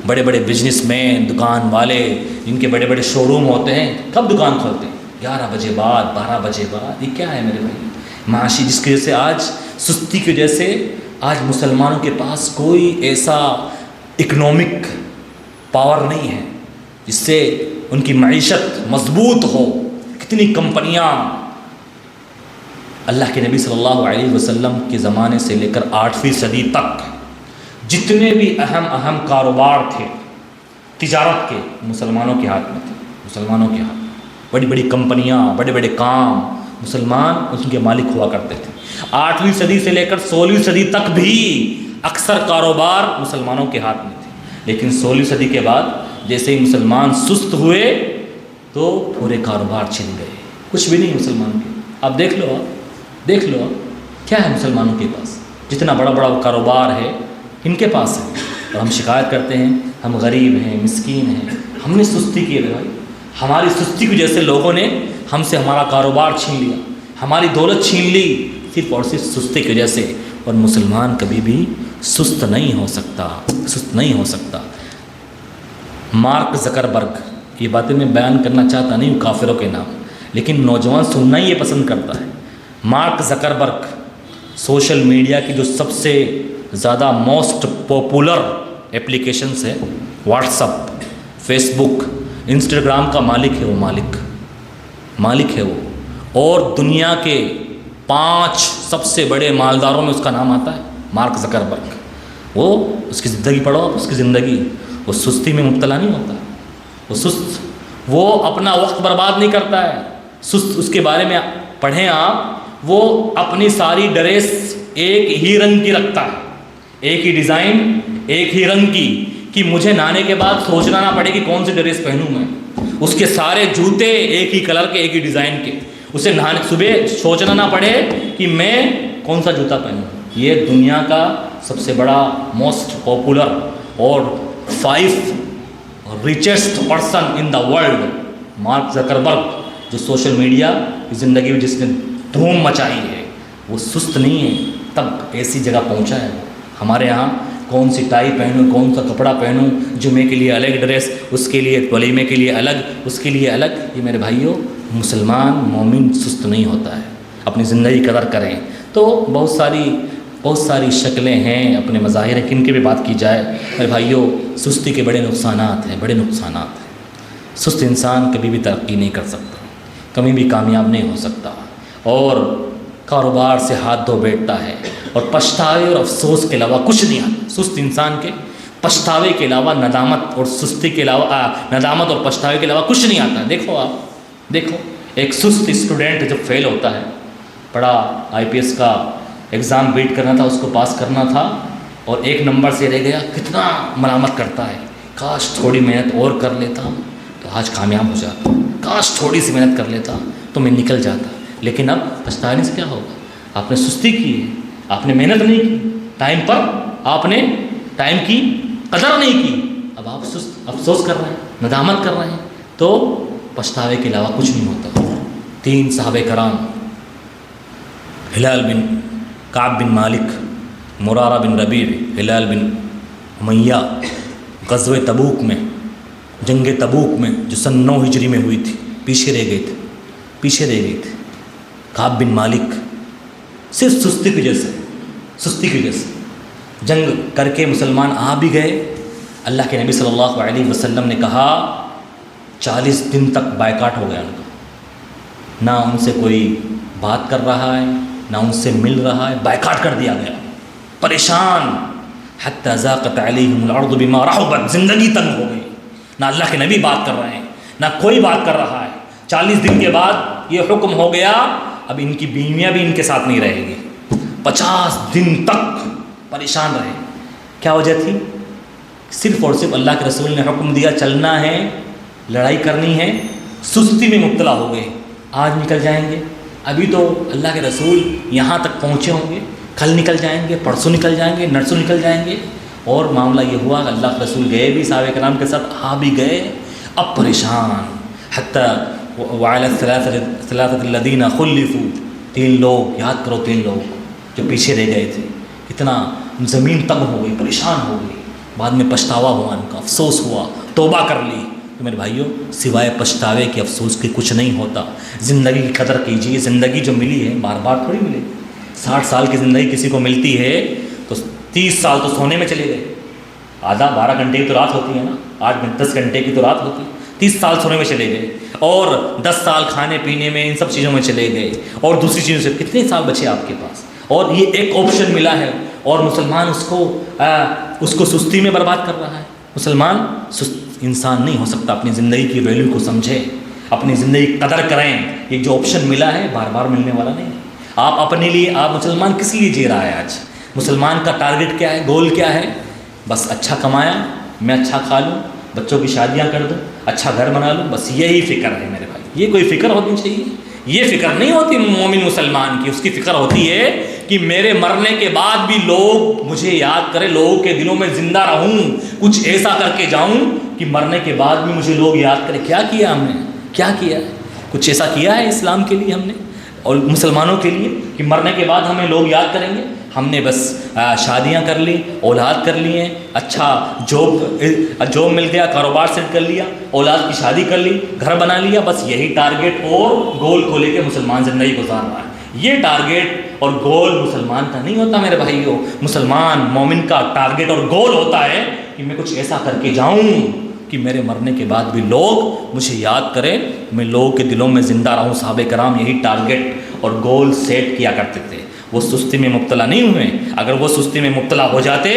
بڑے بڑے بزنس مین، دکان والے، جن کے بڑے بڑے شو روم ہوتے ہیں، کب دکان کھولتے ہیں؟ 11 بجے بعد، 12 بجے بعد۔ یہ کیا ہے میرے بھائی؟ معاشی، جس کی وجہ سے آج سستی کی وجہ سے آج مسلمانوں کے پاس کوئی ایسا اکنامک پاور نہیں ہے جس سے ان کی معیشت مضبوط ہو۔ کتنی کمپنیاں اللہ کے نبی صلی اللہ علیہ وسلم کے زمانے سے لے کر 8ویں صدی تک جتنے بھی اہم کاروبار تھے تجارت کے، مسلمانوں کے ہاتھ میں تھے، مسلمانوں کے ہاتھ میں۔ بڑی بڑی کمپنیاں، بڑے بڑے کام مسلمان ان کے مالک ہوا کرتے تھے۔ 8ویں صدی سے لے کر 16ویں صدی تک بھی اکثر کاروبار مسلمانوں کے ہاتھ میں تھے۔ لیکن 16ویں صدی کے بعد جیسے ہی مسلمان سست ہوئے تو پورے کاروبار چھن گئے، کچھ بھی نہیں مسلمان کے۔ اب دیکھ لو کیا ہے مسلمانوں کے پاس؟ جتنا بڑا بڑا کاروبار ہے ان کے پاس ہے، اور ہم شکایت کرتے ہیں ہم غریب ہیں، مسکین ہیں۔ ہم نے سستی کی ہے بھائی، ہماری سستی کی وجہ سے لوگوں نے ہم سے ہمارا کاروبار چھین لیا، ہماری دولت چھین لی، صرف اور صرف سستی کی وجہ سے۔ اور مسلمان کبھی بھی سست نہیں ہو سکتا۔ مارک زکربرگ، یہ باتیں میں بیان کرنا چاہتا نہیں ہوں کافروں کے نام، لیکن نوجوان سننا ہی یہ پسند کرتا ہے۔ مارک زکربرگ سوشل میڈیا کی جو سب سے زیادہ موسٹ پاپولر اپلیکیشنز ہے، واٹس اپ، فیس بک، انسٹاگرام کا مالک ہے، وہ مالک ہے وہ، اور دنیا کے 5 سب سے بڑے مالداروں میں اس کا نام آتا ہے، مارک زکربرگ۔ وہ اس کی زندگی پڑھو آپ، اس کی زندگی، وہ سستی میں مبتلا نہیں ہوتا، وہ اپنا وقت برباد نہیں کرتا ہے، اس کے بارے میں پڑھیں آپ، وہ اپنی ساری ڈریس ایک ہی رنگ کی رکھتا ہے، ایک ہی ڈیزائن، ایک ہی رنگ کی، کہ مجھے نہانے کے بعد سوچنا نہ پڑے کہ کون سی ڈریس پہنوں میں۔ اس کے سارے جوتے ایک ہی کلر کے، ایک ہی ڈیزائن کے، اسے نہانے صبح سوچنا نہ پڑے کہ میں کون سا جوتا پہنوں۔ یہ دنیا کا سب سے بڑا موسٹ پاپولر اور richest person in the world, mark Zuckerberg, جو سوشل میڈیا کی زندگی میں جس نے دھوم مچائی ہے, وہ سست نہیں ہے, تب ایسی جگہ پہنچا ہے. ہمارے یہاں کون سی ٹائی پہنوں, کون سا کپڑا پہنوں, جمعے کے لیے الگ ڈریس, اس کے لیے ولیمے کے لیے الگ, اس کے لیے الگ. یہ میرے بھائیوں, مسلمان مومن سست نہیں ہوتا ہے. اپنی زندگی قدر کریں. تو بہت ساری شکلیں ہیں, اپنے مظاہر ہیں, کن کی بھی بات کی جائے میرے بھائیوں, سستی کے بڑے نقصانات ہیں, بڑے نقصانات ہیں. سست انسان کبھی بھی ترقی نہیں کر سکتا, کبھی بھی کامیاب نہیں ہو سکتا, اور کاروبار سے ہاتھ دھو بیٹھتا ہے, اور پچھتاوے اور افسوس کے علاوہ کچھ نہیں آتا. سست انسان کے پچھتاوے کے علاوہ ندامت اور سستی کے علاوہ ندامت اور پچھتاوے کے علاوہ کچھ نہیں آتا. دیکھو آپ دیکھو, ایک سست اسٹوڈنٹ جب فیل ہوتا ہے, بڑا IPS کا ایگزام بیٹ کرنا تھا, اس کو پاس کرنا تھا, اور 1 نمبر سے رہ گیا, کتنا ملامت کرتا ہے, کاش تھوڑی محنت اور کر لیتا تو آج کامیاب ہو جاتا, کاش تھوڑی سی محنت کر لیتا تو میں نکل جاتا. لیکن اب پچھتانے سے کیا ہوگا؟ آپ نے سستی کی ہے, آپ نے محنت نہیں کی, ٹائم پر آپ نے ٹائم کی قدر نہیں کی, اب آپ افسوس کر رہے ہیں, ندامت کر رہے ہیں, تو پچھتاوے کے علاوہ کچھ نہیں ہوتا. 3 صحابہ کرام, ہلال بن کعب بن مالک, مرارہ بن ربیع, ہلال بن امیہ, غزوہ تبوک میں, جنگ تبوک میں جو سن 9 ہجری میں ہوئی تھی, پیچھے رہ گئے تھے. کعب بن مالک صرف سستی کی وجہ سے جنگ کر کے مسلمان آ بھی گئے. اللہ کے نبی صلی اللہ علیہ وسلم نے کہا 40 دن تک بائیکاٹ ہو گیا ان کا, نہ ان سے کوئی بات کر رہا ہے, نہ ان سے مل رہا ہے, بائیکاٹ کر دیا گیا, پریشان. حتی ضاقت علیہم الارض بما رحبت, زندگی تنگ ہو گئی, نہ اللہ کے نبی بات کر رہے ہیں, نہ کوئی بات کر رہا ہے. 40 دن کے بعد یہ حکم ہو گیا, اب ان کی بیویاں بھی ان کے ساتھ نہیں رہیں گی. 50 دن تک پریشان رہے. کیا وجہ تھی؟ صرف اور صرف اللہ کے رسول نے حکم دیا چلنا ہے, لڑائی کرنی ہے, سستی میں مبتلا ہو گئے. آج نکل جائیں گے, ابھی تو اللہ کے رسول یہاں تک پہنچے ہوں گے, کل نکل جائیں گے, پرسوں نکل جائیں گے, نرسوں نکل جائیں گے. اور معاملہ یہ ہوا کہ اللہ کے رسول گئے بھی, صحابہ کرام کے ساتھ آ بھی گئے, اب پریشان. حتیٰ وعلی الثلاثة الذین خلفوا, 3 لوگ, یاد کرو 3 لوگ جو پیچھے رہ گئے تھے, اتنا زمین تنگ ہو گئی, پریشان ہو گئی. بعد میں پچھتاوا ہوا, ان کا افسوس ہوا, توبہ کر لی. تو میرے بھائیوں, سوائے پچھتاوے کے افسوس کے کچھ نہیں ہوتا. زندگی کی قدر کیجیے, زندگی جو ملی ہے بار بار تھوڑی ملے. 60 سال کی زندگی کسی کو ملتی ہے تو 30 سال تو سونے میں چلے گئے, آدھا 12 گھنٹے کی تو رات ہوتی ہے نا, 10 گھنٹے کی تو رات ہوتی ہے, 30 سال سونے میں چلے گئے, اور 10 سال کھانے پینے میں ان سب چیزوں میں چلے گئے, اور دوسری چیزوں سے کتنے سال بچے آپ کے پاس, اور یہ ایک آپشن ملا ہے, اور مسلمان اس کو سستی میں برباد کر رہا ہے. مسلمان انسان نہیں ہو سکتا, اپنی زندگی کی ویلیو کو سمجھے, اپنی زندگی کی قدر کریں. یہ جو آپشن ملا ہے بار بار ملنے والا نہیں. آپ اپنے لیے, آپ مسلمان کس لیے جی رہا ہے آج؟ مسلمان کا ٹارگٹ کیا ہے, گول کیا ہے؟ بس اچھا کمایا, میں اچھا کھا لوں, بچوں کی شادیاں کر دوں, اچھا گھر بنا لوں, بس یہی فکر ہے میرے بھائی. یہ کوئی فکر ہونی چاہیے؟ یہ فکر نہیں ہوتی مومن مسلمان کی. اس کی فکر ہوتی ہے کہ میرے مرنے کے بعد بھی لوگ مجھے یاد کریں, لوگوں کے دلوں میں زندہ رہوں, کچھ ایسا کر کے جاؤں کہ مرنے کے بعد بھی مجھے لوگ یاد کریں. کیا کیا ہم نے, کیا کیا ہے؟ کچھ ایسا کیا ہے اسلام کے لیے ہم نے اور مسلمانوں کے لیے کہ مرنے کے بعد ہمیں لوگ یاد کریں گے؟ ہم نے بس شادیاں کر لی, اولاد کر لی ہیں, اچھا جاب مل گیا, کاروبار سیٹ کر لیا, اولاد کی شادی کر لی, گھر بنا لیا, بس یہی ٹارگٹ اور گول کو لے کے مسلمان زندگی گزار رہا ہے. یہ ٹارگٹ اور گول مسلمان کا نہیں ہوتا میرے بھائیوں. مسلمان مومن کا ٹارگٹ اور گول ہوتا ہے کہ میں کچھ ایسا کر کے جاؤں کہ میرے مرنے کے بعد بھی لوگ مجھے یاد کریں, میں لوگوں کے دلوں میں زندہ رہوں. صحابہ کرام یہی ٹارگٹ اور گول سیٹ کیا کرتے تھے. وہ سستی میں مبتلا نہیں ہوئے. اگر وہ سستی میں مبتلا ہو جاتے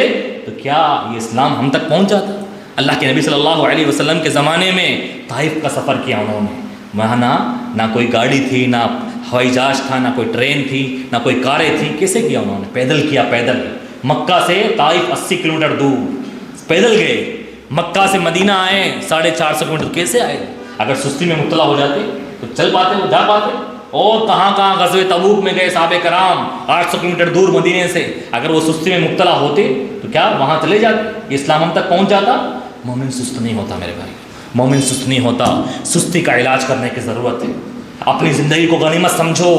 تو کیا یہ اسلام ہم تک پہنچ جاتا؟ اللہ کے نبی صلی اللہ علیہ وسلم کے زمانے میں طائف کا سفر کیا انہوں نے. وہاں نہ کوئی گاڑی تھی, نہ ہوائی جہاز تھا, نہ کوئی ٹرین تھی, نہ کوئی کاریں تھیں. کیسے کیا انہوں نے؟ پیدل کیا. پیدل مکہ سے طائف 80 کلومیٹر دور پیدل گئے. مکہ سے مدینہ آئے 450 کلومیٹر. کیسے آئے؟ اگر سستی میں مبتلا ہو جاتے تو چل پاتے, وہ جا پاتے. اور کہاں غزوہ تبوک میں گئے صحابہ کرام 800 کلومیٹر دور مدینے سے. اگر وہ سستی میں مبتلا ہوتے تو کیا وہاں چلے جاتے؟ یہ اسلام ہم تک پہنچ جاتا؟ مومن سست نہیں ہوتا میرے بھائی، مومن سست نہیں ہوتا، سستی کا علاج کرنے کی ضرورت ہے۔ اپنی زندگی کو غنیمت سمجھو،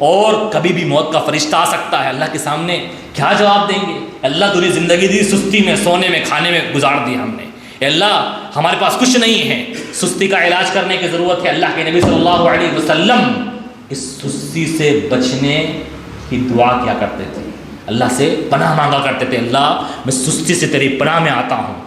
اور کبھی بھی موت کا فرشتہ آ سکتا ہے، اللہ کے سامنے کیا جواب دیں گے؟ اللہ تُو نے زندگی دی، سستی میں، سونے میں، کھانے میں گزار دی ہم نے، اے اللہ ہمارے پاس کچھ نہیں ہے، سستی کا علاج کرنے کی ضرورت ہے۔ اللہ کے نبی صلی اللہ علیہ وسلم اس سستی سے بچنے کی دعا کیا کرتے تھے، اللہ سے پناہ مانگا کرتے تھے، اللہ میں سستی سے تیری پناہ میں آتا ہوں۔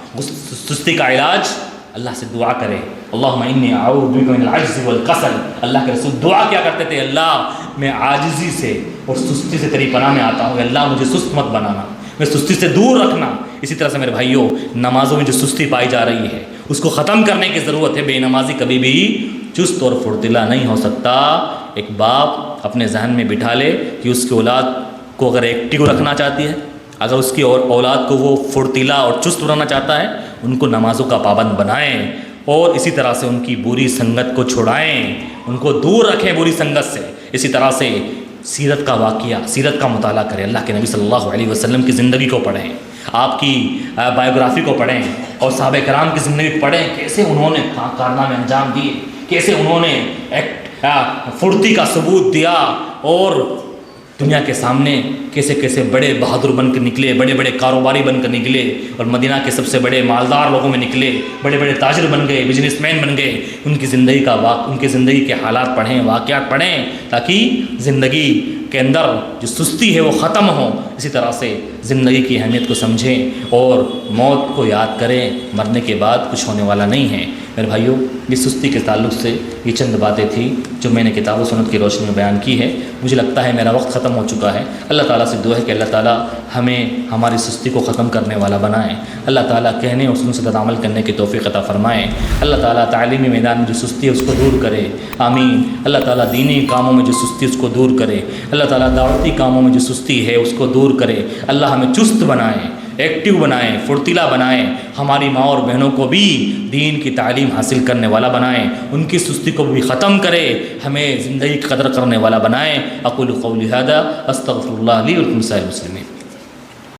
سستی کا علاج اللہ سے دعا کرے، اللہم انی اعوذ بک من العجز والکسل، اللہ کے رسول دعا کیا کرتے تھے، اللہ میں عاجزی سے اور سستی سے تیری پناہ میں آتا ہوں، اللہ مجھے سست مت بنانا، میں سستی سے دور رکھنا۔ اسی طرح سے میرے بھائیوں، نمازوں میں جو سستی پائی جا رہی ہے اس کو ختم کرنے کی ضرورت ہے۔ بے نمازی کبھی بھی چست اور پھرتیلا نہیں ہو سکتا۔ ایک باپ اپنے ذہن میں بٹھا لے کہ اس کی اولاد کو اگر ایکٹیو رکھنا چاہتی ہے، اگر اس کی اولاد کو وہ پھرتیلا اور چست بنانا چاہتا ہے، ان کو نمازوں کا پابند بنائیں، اور اسی طرح سے ان کی بری سنگت کو چھڑائیں، ان کو دور رکھیں بری سنگت سے۔ اسی طرح سے سیرت کا واقعہ، سیرت کا مطالعہ کریں، اللہ کے نبی صلی اللہ علیہ وسلم کی زندگی کو پڑھیں، آپ کی بایوگرافی کو پڑھیں، اور صحابہ کرام کی زندگی پڑھیں، کیسے انہوں نے کارنامے انجام دیے، کیسے انہوں نے پھرتی کا ثبوت دیا، اور دنیا کے سامنے کیسے کیسے بڑے بہادر بن کر نکلے، بڑے بڑے کاروباری بن کر نکلے، اور مدینہ کے سب سے بڑے مالدار لوگوں میں نکلے، بڑے بڑے تاجر بن گئے، بزنس مین بن گئے۔ ان کی زندگی کا ان کی زندگی کے حالات پڑھیں، واقعات پڑھیں، تاکہ زندگی کے اندر جو سستی ہے وہ ختم ہو۔ اسی طرح سے زندگی کی اہمیت کو سمجھیں اور موت کو یاد کریں، مرنے کے بعد کچھ ہونے والا نہیں ہے۔ میرے بھائیوں، یہ سستی کے تعلق سے یہ چند باتیں تھیں جو میں نے کتاب و سنت کی روشنی میں بیان کی ہے۔ مجھے لگتا ہے میرا وقت ختم ہو چکا ہے۔ اللہ تعالیٰ سے دعا ہے کہ اللہ تعالیٰ ہمیں ہماری سستی کو ختم کرنے والا بنائے، اللہ تعالیٰ کہنے اور سننے سے عمل کرنے کی توفیق عطا فرمائے، اللہ تعالیٰ تعلیمی میدان میں جو سستی ہے اس کو دور کرے، آمین۔ اللہ تعالیٰ دینی کاموں میں جو سستی ہے اس کو دور کرے، اللہ تعالیٰ دعوتی کاموں میں جو سستی ہے اس کو دور کرے، اللہ ہمیں چست بنائے، ایکٹیو بنائیں، پھرتیلا بنائیں، ہماری ماں اور بہنوں کو بھی دین کی تعلیم حاصل کرنے والا بنائیں، ان کی سستی کو بھی ختم کرے، ہمیں زندگی کی قدر کرنے والا بنائیں۔ اقول قولی ھذا استغفر اللہ لی ولکم سائر المسلمین۔